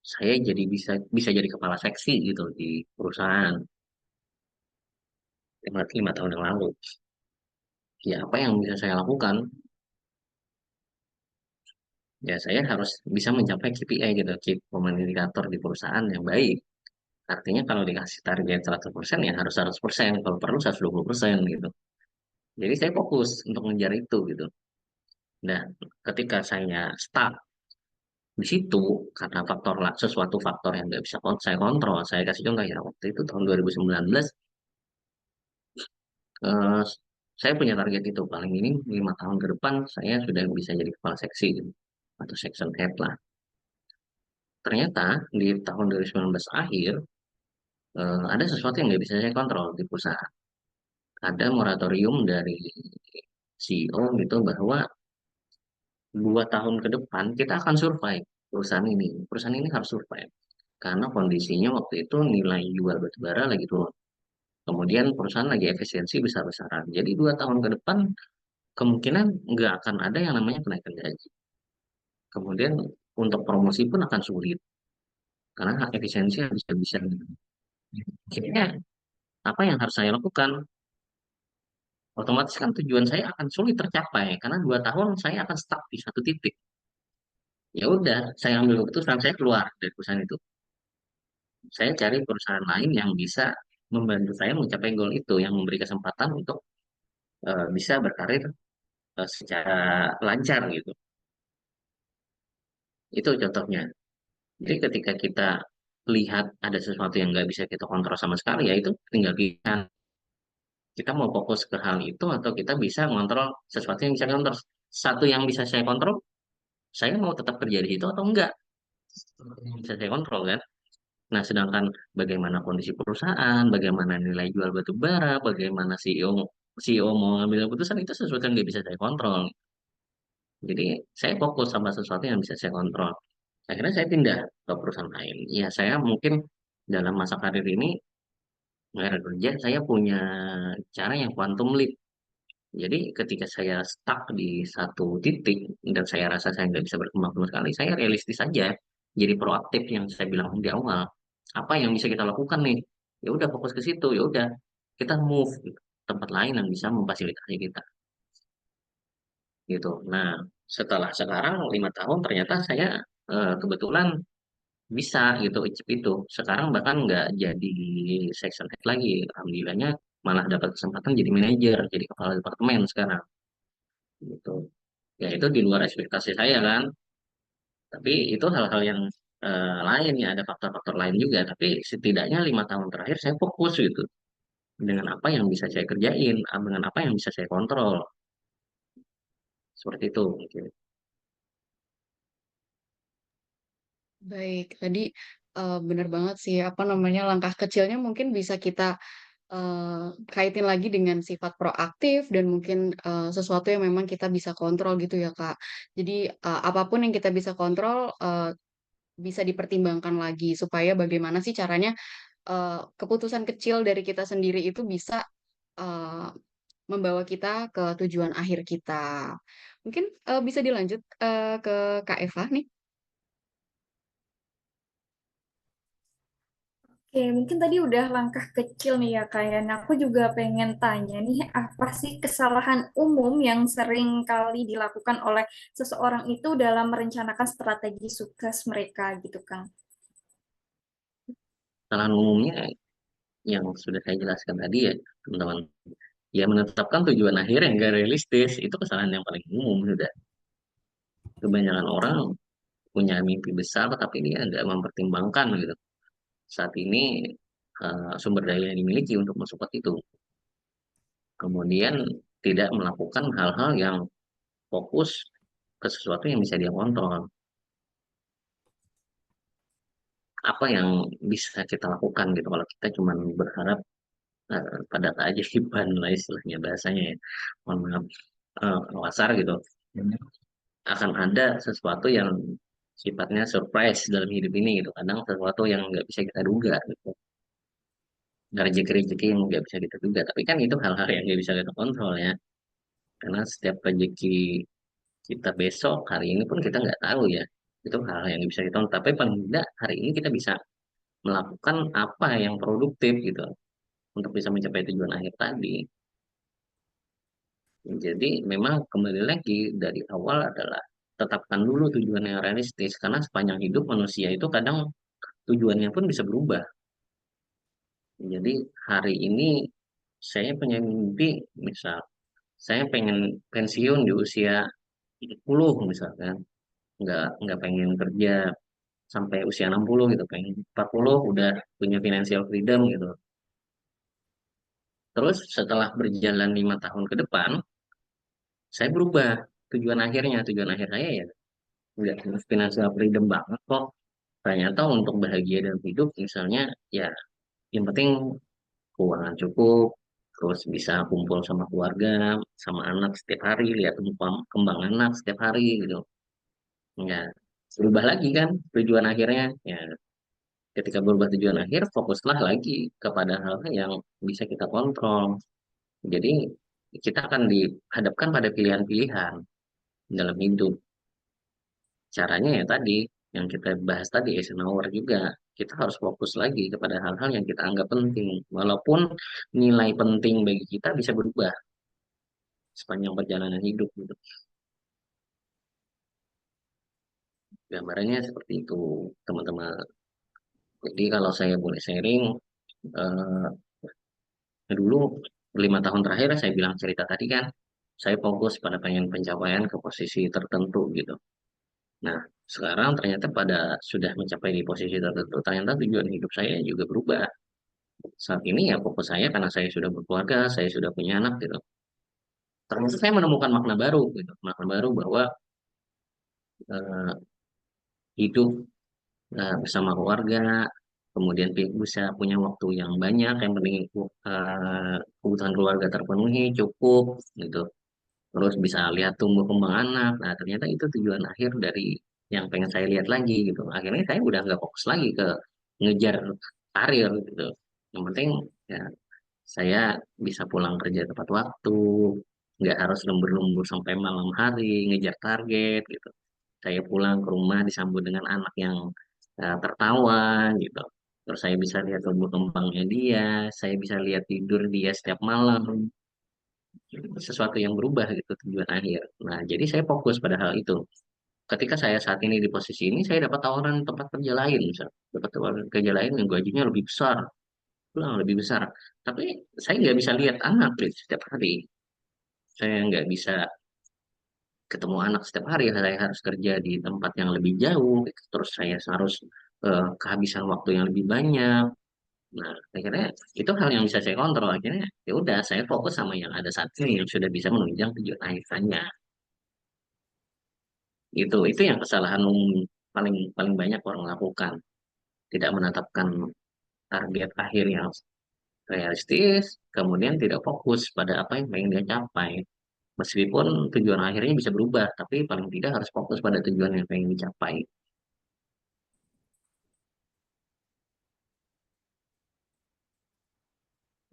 saya jadi bisa jadi kepala seksi gitu di perusahaan 5 tahun yang lalu. Ya apa yang bisa saya lakukan? Ya saya harus bisa mencapai KPI gitu, Key Performance Indicator di perusahaan yang baik. Artinya kalau dikasih target 100% ya harus 100%, kalau perlu 120% gitu. Jadi saya fokus untuk mengejar itu gitu. Dan ketika saya stuck di situ karena sesuatu faktor yang nggak bisa saya kontrol, saya kasih contoh ya waktu itu tahun 2019 eh, saya punya target itu paling ini 5 tahun ke depan saya sudah bisa jadi kepala seksi gitu, atau section head lah. Ternyata di tahun 2019 akhir ada sesuatu yang nggak bisa saya kontrol di perusahaan. Ada moratorium dari CEO gitu bahwa 2 tahun ke depan kita akan survive perusahaan ini. Perusahaan ini harus survive karena kondisinya waktu itu nilai jual batubara lagi turun. Kemudian perusahaan lagi efisiensi besar-besaran. Jadi 2 tahun ke depan kemungkinan nggak akan ada yang namanya kenaikan gaji. Kemudian untuk promosi pun akan sulit karena efisiensi bisa-bisa. Akhirnya apa yang harus saya lakukan? Otomatis kan tujuan saya akan sulit tercapai karena 2 tahun saya akan stuck di satu titik. Ya udah, saya ambil keputusan saya keluar dari perusahaan itu. Saya cari perusahaan lain yang bisa membantu saya mencapai goal itu, yang memberi kesempatan untuk bisa berkarir secara lancar gitu. Itu contohnya. Jadi ketika kita lihat ada sesuatu yang nggak bisa kita kontrol sama sekali, ya itu tinggal pilihan. Kita mau fokus ke hal itu atau kita bisa mengontrol sesuatu yang bisa kontrol. Satu yang bisa saya kontrol, saya mau tetap kerja di situ atau enggak. Bisa saya kontrol kan. Nah, sedangkan bagaimana kondisi perusahaan, bagaimana nilai jual batu bara, bagaimana CEO mau ngambil keputusan itu sesuatu yang nggak bisa saya kontrol. Jadi saya fokus sama sesuatu yang bisa saya kontrol. Akhirnya saya pindah ke perusahaan lain. Ya saya mungkin dalam masa karir ini, karir kerja, saya punya cara yang quantum leap. Jadi ketika saya stuck di satu titik dan saya rasa saya nggak bisa berkembang sama sekali, saya realistis aja. Jadi proaktif yang saya bilang di awal. Apa yang bisa kita lakukan nih? Ya udah fokus ke situ. Ya udah kita move gitu. Tempat lain yang bisa memfasilitasi kita gitu. Nah, setelah sekarang 5 tahun ternyata saya kebetulan bisa gitu achieve itu. Sekarang bahkan nggak jadi section head lagi. Alhamdulillahnya malah dapat kesempatan jadi manajer, jadi kepala departemen sekarang gitu. Ya itu di luar ekspektasi saya kan. Tapi itu hal-hal yang lain ya, ada faktor-faktor lain juga. Tapi setidaknya 5 tahun terakhir saya fokus gitu dengan apa yang bisa saya kerjain, dengan apa yang bisa saya kontrol. Seperti itu mungkin. Baik, tadi benar banget sih, apa namanya, langkah kecilnya mungkin bisa kita kaitin lagi dengan sifat proaktif dan mungkin sesuatu yang memang kita bisa kontrol gitu ya, Kak. Jadi apapun yang kita bisa kontrol bisa dipertimbangkan lagi supaya bagaimana sih caranya keputusan kecil dari kita sendiri itu bisa eh, membawa kita ke tujuan akhir kita. Mungkin bisa dilanjut ke Kak Eva nih. Oke, mungkin tadi udah langkah kecil nih ya kayak. Nah, aku juga pengen tanya nih, apa sih kesalahan umum yang sering kali dilakukan oleh seseorang itu dalam merencanakan strategi sukses mereka gitu, Kang? Kesalahan umumnya yang sudah saya jelaskan tadi ya, teman-teman. Ya menetapkan tujuan akhir yang gak realistis, itu kesalahan yang paling umum sudah. Kebanyakan orang punya mimpi besar, tapi dia nggak mempertimbangkan gitu. Saat ini sumber daya yang dimiliki untuk mensupport itu. Kemudian tidak melakukan hal-hal yang fokus ke sesuatu yang bisa dia kontrol. Apa yang bisa kita lakukan gitu kalau kita cuma berharap pada keajaiban lah istilahnya bahasanya ya. Mohon maaf kasar gitu. Akan ada sesuatu yang sifatnya surprise dalam hidup ini gitu. Kadang sesuatu yang nggak bisa kita duga gitu. Rezeki-rezeki yang nggak bisa kita duga. Tapi kan itu hal-hal yang nggak bisa kita kontrol ya. Karena setiap rezeki kita besok, hari ini pun kita nggak tahu ya. Itu hal-hal yang bisa kita kontrol. Tapi paling tidak hari ini kita bisa melakukan apa yang produktif gitu. Untuk bisa mencapai tujuan akhir tadi. Jadi memang kembali lagi dari awal adalah tetapkan dulu tujuan yang realistis. Karena sepanjang hidup manusia itu kadang tujuannya pun bisa berubah. Jadi hari ini saya punya mimpi, misal saya pengen pensiun di usia 40 misalkan, nggak pengen kerja sampai usia 60 gitu, pengen 40 udah punya financial freedom gitu. Terus setelah berjalan 5 tahun ke depan, saya berubah tujuan akhir saya ya nggak financial freedom banget kok. Ternyata untuk bahagia dalam hidup misalnya ya yang penting keuangan cukup, terus bisa kumpul sama keluarga, sama anak setiap hari, lihat kembang anak setiap hari gitu. Ya, berubah lagi kan tujuan akhirnya. Ya, ketika berubah tujuan akhir, fokuslah lagi kepada hal-hal yang bisa kita kontrol. Jadi, kita akan dihadapkan pada pilihan-pilihan dalam hidup. Caranya ya tadi, yang kita bahas tadi, Eisenhower juga. Kita harus fokus lagi kepada hal-hal yang kita anggap penting. Walaupun nilai penting bagi kita bisa berubah sepanjang perjalanan hidup gitu. Gambarannya seperti itu, teman-teman. Jadi kalau saya boleh sharing, eh, dulu 5 tahun terakhir saya bilang cerita tadi kan, saya fokus pada pengen pencapaian ke posisi tertentu gitu. Nah, sekarang ternyata pada sudah mencapai di posisi tertentu, ternyata tujuan hidup saya juga berubah. Saat ini ya fokus saya karena saya sudah berkeluarga, saya sudah punya anak gitu. Ternyata saya menemukan makna baru gitu, makna baru bahwa eh, hidup bersama keluarga, kemudian bisa punya waktu yang banyak, yang penting kebutuhan keluarga terpenuhi, cukup, gitu. terus bisa lihat tumbuh kembang anak. Nah, ternyata itu tujuan akhir dari yang pengen saya lihat lagi gitu. Akhirnya saya udah nggak fokus lagi ke ngejar karir gitu. Yang penting ya saya bisa pulang kerja tepat waktu, nggak harus lembur-lembur sampai malam hari ngejar target gitu. Saya pulang ke rumah disambut dengan anak yang tertawa gitu. Terus saya bisa lihat tumbuh kembangnya dia, saya bisa lihat tidur dia setiap malam. Sesuatu yang berubah gitu tujuan akhir. Nah, jadi saya fokus pada hal itu. Ketika saya saat ini di posisi ini, saya dapat tawaran tempat kerja lain, misal. Dapat tawaran kerja lain yang gajinya lebih besar, pulang lebih besar. Tapi saya nggak bisa lihat anak gitu, setiap hari. Saya nggak bisa ketemu anak setiap hari. Saya harus kerja di tempat yang lebih jauh. Gitu. Terus saya harus kehabisan waktu yang lebih banyak. Nah, akhirnya itu hal yang bisa saya kontrol. Akhirnya ya udah, saya fokus sama yang ada saat ini yang sudah bisa menunjang tujuan akhir saya. Itu yang kesalahan umum paling paling banyak orang lakukan. Tidak menetapkan target akhir yang realistis, kemudian tidak fokus pada apa yang pengen dia capai. Meskipun tujuan akhirnya bisa berubah, tapi paling tidak harus fokus pada tujuan yang pengen dicapai.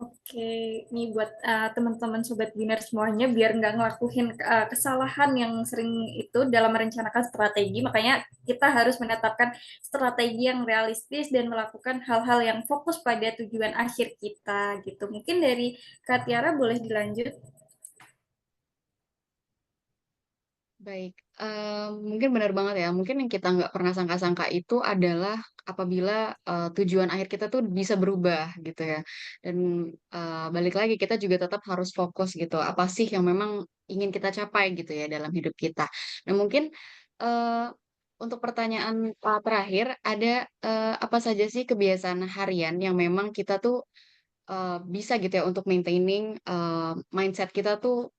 Oke, ini buat teman-teman Sobat Biner semuanya, biar nggak ngelakuin kesalahan yang sering itu dalam merencanakan strategi, makanya kita harus menetapkan strategi yang realistis dan melakukan hal-hal yang fokus pada tujuan akhir kita, gitu. Mungkin dari Kak Tiara boleh dilanjut. Baik, mungkin benar banget ya. Mungkin yang kita nggak pernah sangka-sangka itu adalah apabila tujuan akhir kita tuh bisa berubah gitu ya. Dan balik lagi kita juga tetap harus fokus gitu. Apa sih yang memang ingin kita capai gitu ya dalam hidup kita. Nah mungkin eh, untuk pertanyaan terakhir, ada apa saja sih kebiasaan harian yang memang kita tuh bisa gitu ya untuk maintaining mindset kita tuh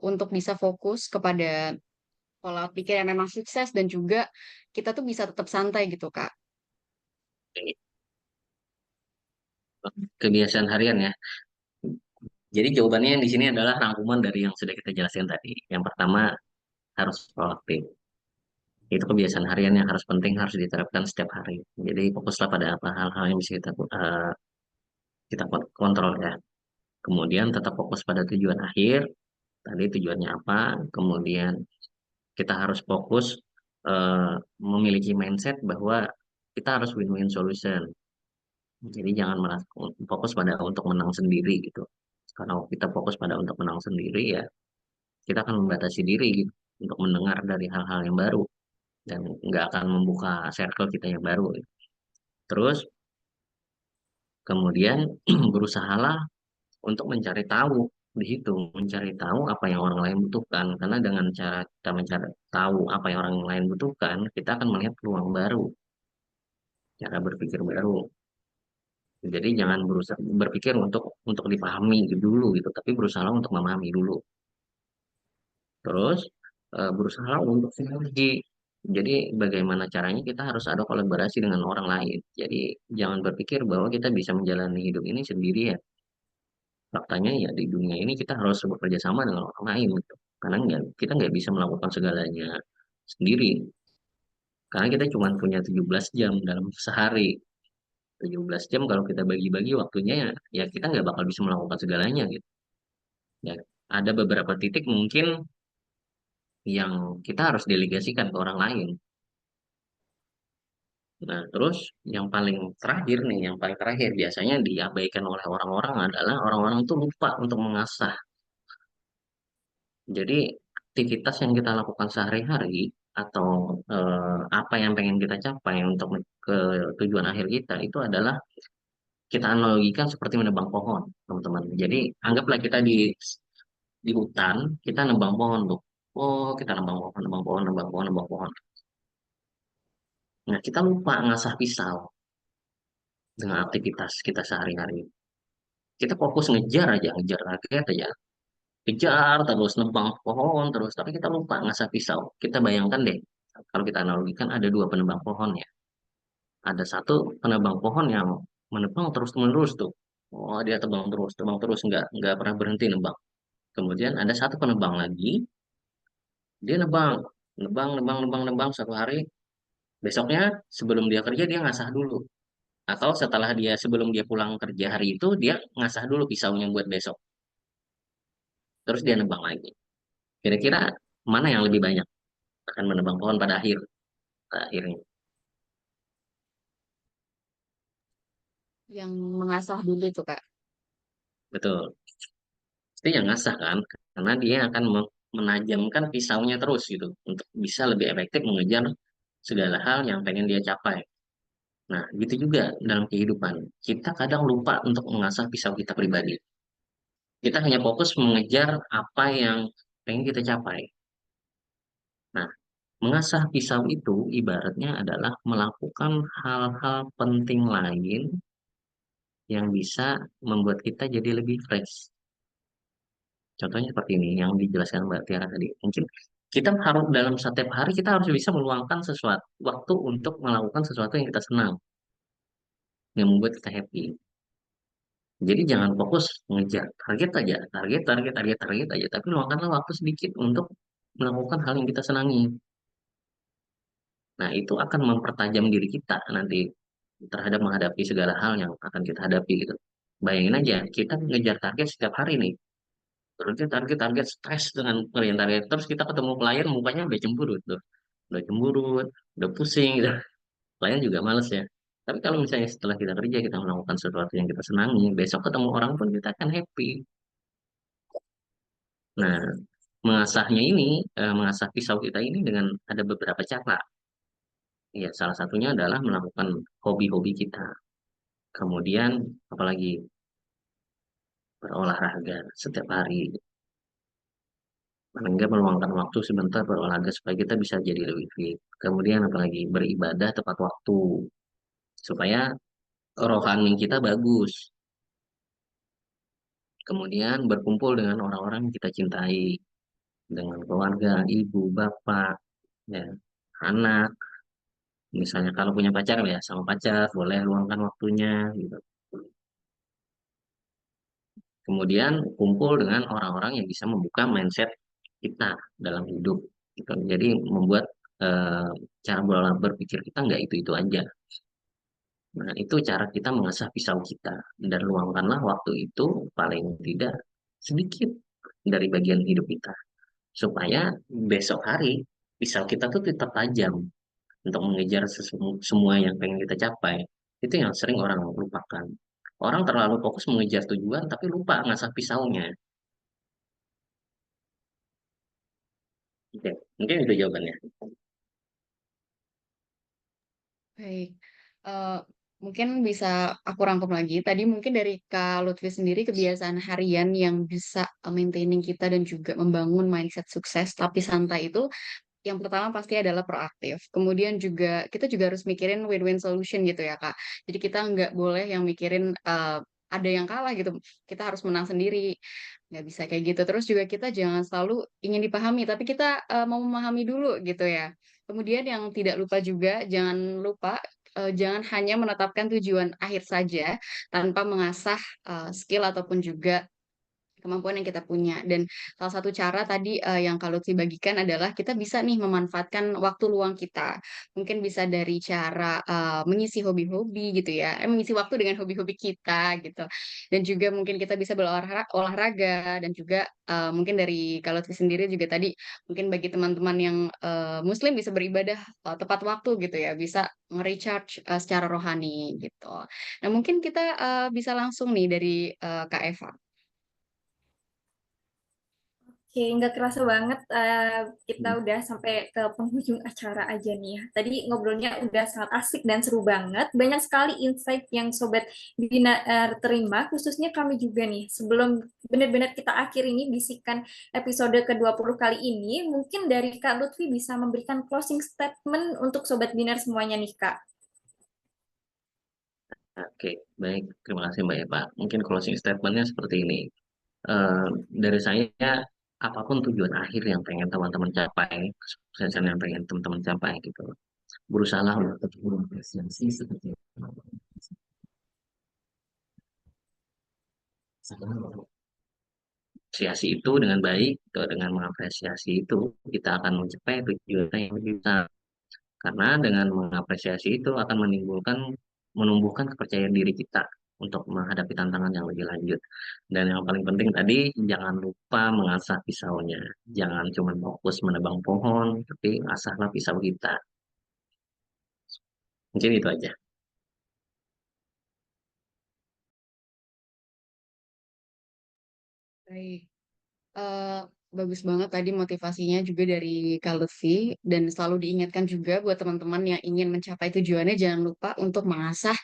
untuk bisa fokus kepada pola pikir yang memang sukses dan juga kita tuh bisa tetap santai gitu, Kak. Kebiasaan harian ya. Jadi jawabannya di sini adalah rangkuman dari yang sudah kita jelaskan tadi. Yang pertama, harus proaktif. Itu kebiasaan harian yang harus penting, harus diterapkan setiap hari. Jadi fokuslah pada apa hal-hal yang bisa kita kontrol ya. Kemudian tetap fokus pada tujuan akhir. Tadi tujuannya apa? Kemudian kita harus fokus memiliki mindset bahwa kita harus win-win solution. Jadi jangan merasa fokus pada untuk menang sendiri gitu. Karena kita fokus pada untuk menang sendiri ya, kita akan membatasi diri gitu untuk mendengar dari hal-hal yang baru dan nggak akan membuka circle kita yang baru. Gitu. Terus kemudian berusahalah untuk mencari tahu di situ, mencari tahu apa yang orang lain butuhkan. Karena dengan cara kita mencari tahu apa yang orang lain butuhkan, kita akan melihat peluang baru, cara berpikir baru. Jadi jangan berusaha berpikir untuk dipahami dulu gitu, tapi berusaha untuk memahami dulu. Terus berusaha untuk sinergi. Jadi bagaimana caranya kita harus ada kolaborasi dengan orang lain. Jadi jangan berpikir bahwa kita bisa menjalani hidup ini sendirian. Faktanya ya di dunia ini kita harus bekerja sama dengan orang lain gitu. Karena kita nggak bisa melakukan segalanya sendiri. Karena kita cuma punya 17 jam dalam sehari. 17 jam kalau kita bagi-bagi waktunya ya, ya kita nggak bakal bisa melakukan segalanya gitu. Ya, ada beberapa titik mungkin yang kita harus delegasikan ke orang lain. Nah, terus yang paling terakhir nih, yang paling terakhir biasanya diabaikan oleh orang-orang adalah orang-orang itu lupa untuk mengasah. Jadi aktivitas yang kita lakukan sehari-hari atau apa yang pengen kita capai untuk ke tujuan akhir kita itu adalah kita analogikan seperti menebang pohon, teman-teman. Jadi anggaplah kita di hutan, kita nebang pohon tuh. Oh, kita nebang pohon, nebang pohon, nebang pohon, nebang pohon. Nah, kita lupa ngasah pisau dengan aktivitas kita sehari-hari. Kita fokus ngejar aja, ngejar target aja. Kejar terus, nebang pohon terus. Tapi kita lupa ngasah pisau. Kita bayangkan deh, kalau kita analogikan ada dua penebang pohon ya. Ada satu penebang pohon yang menebang terus-menerus tuh. Oh, dia tebang terus, nggak pernah berhenti nebang. Kemudian ada satu penebang lagi, dia nebang, nebang, nebang, nebang, nebang satu hari. Besoknya sebelum dia kerja dia ngasah dulu. Atau setelah dia sebelum dia pulang kerja hari itu dia ngasah dulu pisaunya buat besok. Terus dia nebang lagi. Kira-kira mana yang lebih banyak akan menebang pohon pada akhirnya? Yang mengasah dulu tuh, Kak. Betul. Pasti yang ngasah kan, karena dia akan menajamkan pisaunya terus gitu untuk bisa lebih efektif mengejar segala hal yang pengen dia capai. Nah, gitu juga dalam kehidupan. Kita kadang lupa untuk mengasah pisau kita pribadi. Kita hanya fokus mengejar apa yang pengen kita capai. Nah, mengasah pisau itu ibaratnya adalah melakukan hal-hal penting lain yang bisa membuat kita jadi lebih fresh. Contohnya seperti ini yang dijelaskan Mbak Tiara tadi. Mungkin kita harus dalam setiap hari kita harus bisa meluangkan sesuatu waktu untuk melakukan sesuatu yang kita senang, yang membuat kita happy. Jadi jangan fokus mengejar target aja, target, target, target, target aja. Tapi luangkanlah waktu sedikit untuk melakukan hal yang kita senangi. Nah, itu akan mempertajam diri kita nanti terhadap menghadapi segala hal yang akan kita hadapi gitu. Bayangin aja, kita ngejar target setiap hari nih. Target, target, target, stres dengan ngerjain target. Terus kita ketemu klien, mukanya udah cemburut tuh. Udah cemburut, udah pusing gitu. Klien juga males ya. Tapi kalau misalnya setelah kita kerja, kita melakukan sesuatu yang kita senangi, besok ketemu orang pun kita akan happy. Nah, mengasahnya ini, mengasah pisau kita ini dengan ada beberapa cara. Ya, salah satunya adalah melakukan hobi-hobi kita. Kemudian, apalagi berolahraga setiap hari. Paling nggak meluangkan waktu sebentar berolahraga supaya kita bisa jadi lebih fit. Kemudian, apalagi beribadah tepat waktu. Supaya rohani kita bagus. Kemudian, berkumpul dengan orang-orang yang kita cintai. Dengan keluarga, ibu, bapak, ya, anak. Misalnya kalau punya pacar ya sama pacar, boleh luangkan waktunya gitu. Kemudian kumpul dengan orang-orang yang bisa membuka mindset kita dalam hidup. Gitu. Jadi membuat eh, cara berpikir kita nggak itu-itu aja. Nah, itu cara kita mengasah pisau kita. Dan luangkanlah waktu itu paling tidak sedikit dari bagian hidup kita. Supaya besok hari pisau kita tuh tetap tajam untuk mengejar semua yang pengen kita capai. Itu yang sering orang lupakan. Orang terlalu fokus mengejar tujuan tapi lupa ngasah pisaunya. Oke, mungkin itu jawabannya. Baik. Eh, Mungkin bisa aku rangkum lagi. Tadi mungkin dari Kak Lutfi sendiri kebiasaan harian yang bisa maintaining kita dan juga membangun mindset sukses tapi santai itu yang pertama pasti adalah proaktif. Kemudian juga kita juga harus mikirin win-win solution gitu ya, Kak. Jadi kita nggak boleh yang mikirin ada yang kalah gitu. Kita harus menang sendiri. Nggak bisa kayak gitu. Terus juga kita jangan selalu ingin dipahami, tapi kita mau memahami dulu gitu ya. Kemudian yang tidak lupa juga, jangan lupa jangan hanya menetapkan tujuan akhir saja tanpa mengasah skill ataupun juga kemampuan yang kita punya. Dan salah satu cara tadi yang kalau Lutfi bagikan adalah kita bisa nih memanfaatkan waktu luang kita. Mungkin bisa dari cara mengisi hobi-hobi gitu ya, mengisi waktu dengan hobi-hobi kita gitu. Dan juga mungkin kita bisa berolahraga dan juga mungkin dari kalau Lutfi sendiri juga tadi mungkin bagi teman-teman yang Muslim bisa beribadah tepat waktu gitu ya, bisa nge-recharge secara rohani gitu. Nah mungkin kita bisa langsung nih dari Kak Eva. Oke, nggak kerasa banget kita udah sampai ke penghujung acara aja nih ya. Tadi ngobrolnya udah sangat asik dan seru banget. Banyak sekali insight yang Sobat Bina terima, khususnya kami juga nih. Sebelum benar-benar kita akhir ini bisikan episode ke-20 kali ini, mungkin dari Kak Lutfi bisa memberikan closing statement untuk Sobat Binar semuanya nih, Kak. Oke, baik. Terima kasih Mbak Eva. Mungkin closing statementnya seperti ini. Eh, dari saya, apapun tujuan akhir yang pengen teman-teman capai, kesuksesan yang pengen teman-teman capai gitu. Berusahalah untuk berprestasi seperti mengapresiasi itu dengan baik, dengan mengapresiasi itu kita akan mencapai tujuan yang lebih besar. Karena dengan mengapresiasi itu akan menumbuhkan kepercayaan diri kita untuk menghadapi tantangan yang lebih lanjut. Dan yang paling penting tadi, jangan lupa mengasah pisaunya. Jangan cuma fokus menebang pohon, tapi asahlah pisau kita. Mungkin itu aja. Baik. Eh, Bagus banget tadi motivasinya juga dari Kak Lutfi dan selalu diingatkan juga buat teman-teman yang ingin mencapai tujuannya jangan lupa untuk mengasah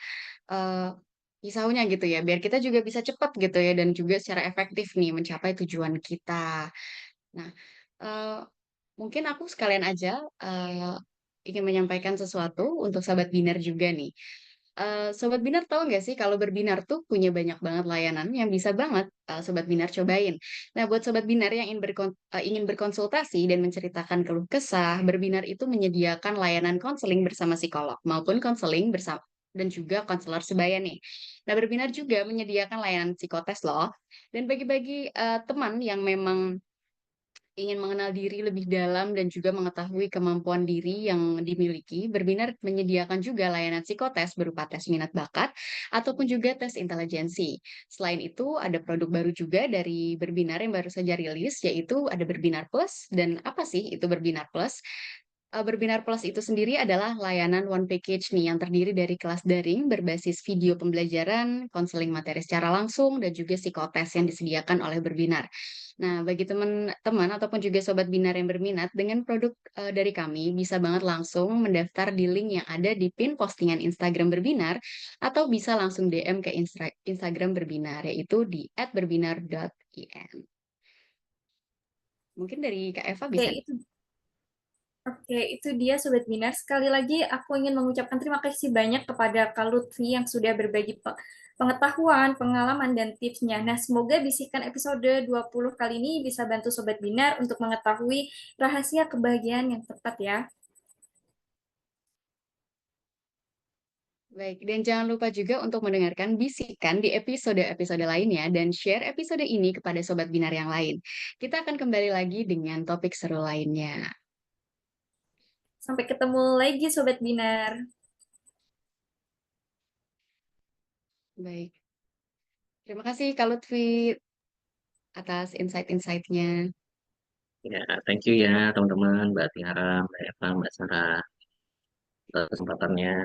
eh, pisaunya gitu ya biar kita juga bisa cepat gitu ya dan juga secara efektif nih mencapai tujuan kita. Nah, eh, mungkin aku sekalian aja eh, ingin menyampaikan sesuatu untuk sahabat Binar juga nih. Sobat Binar tahu nggak sih kalau Berbinar tuh punya banyak banget layanan yang bisa banget Sobat Binar cobain. Nah, buat Sobat Binar yang ingin berkonsultasi dan menceritakan keluh kesah, Berbinar itu menyediakan layanan konseling bersama psikolog maupun konseling bersama dan juga konselor sebaya nih. Nah, Berbinar juga menyediakan layanan psikotes loh. Dan bagi-bagi teman yang memang ingin mengenal diri lebih dalam dan juga mengetahui kemampuan diri yang dimiliki, Berbinar menyediakan juga layanan psikotes berupa tes minat bakat ataupun juga tes intelijensi. Selain itu, ada produk baru juga dari Berbinar yang baru saja rilis, yaitu ada Berbinar Plus. Dan apa sih itu Berbinar Plus? Berbinar Plus itu sendiri adalah layanan one package nih yang terdiri dari kelas daring berbasis video pembelajaran, konseling materi secara langsung, dan juga psikotes yang disediakan oleh Berbinar. Nah, bagi teman-teman ataupun juga sobat Binar yang berminat dengan produk dari kami, bisa banget langsung mendaftar di link yang ada di pin postingan Instagram Berbinar atau bisa langsung DM ke Instagram Berbinar, yaitu di @berbinar.in. Mungkin dari Kak Eva Oke, bisa. itu dia Sobat Binar. Sekali lagi aku ingin mengucapkan terima kasih banyak kepada Kak Lutfi yang sudah berbagi pengetahuan, pengalaman, dan tipsnya. Nah, semoga bisikan episode 20 kali ini bisa bantu Sobat Binar untuk mengetahui rahasia kebahagiaan yang tepat ya. Baik, dan jangan lupa juga untuk mendengarkan bisikan di episode-episode lainnya dan share episode ini kepada Sobat Binar yang lain. Kita akan kembali lagi dengan topik seru lainnya. Sampai ketemu lagi Sobat Binar. Baik, terima kasih Kak Lutfi atas insight-insightnya. Ya, thank you ya teman-teman, Mbak Tiara, Mbak Eva, Mbak Sarah, atas kesempatannya.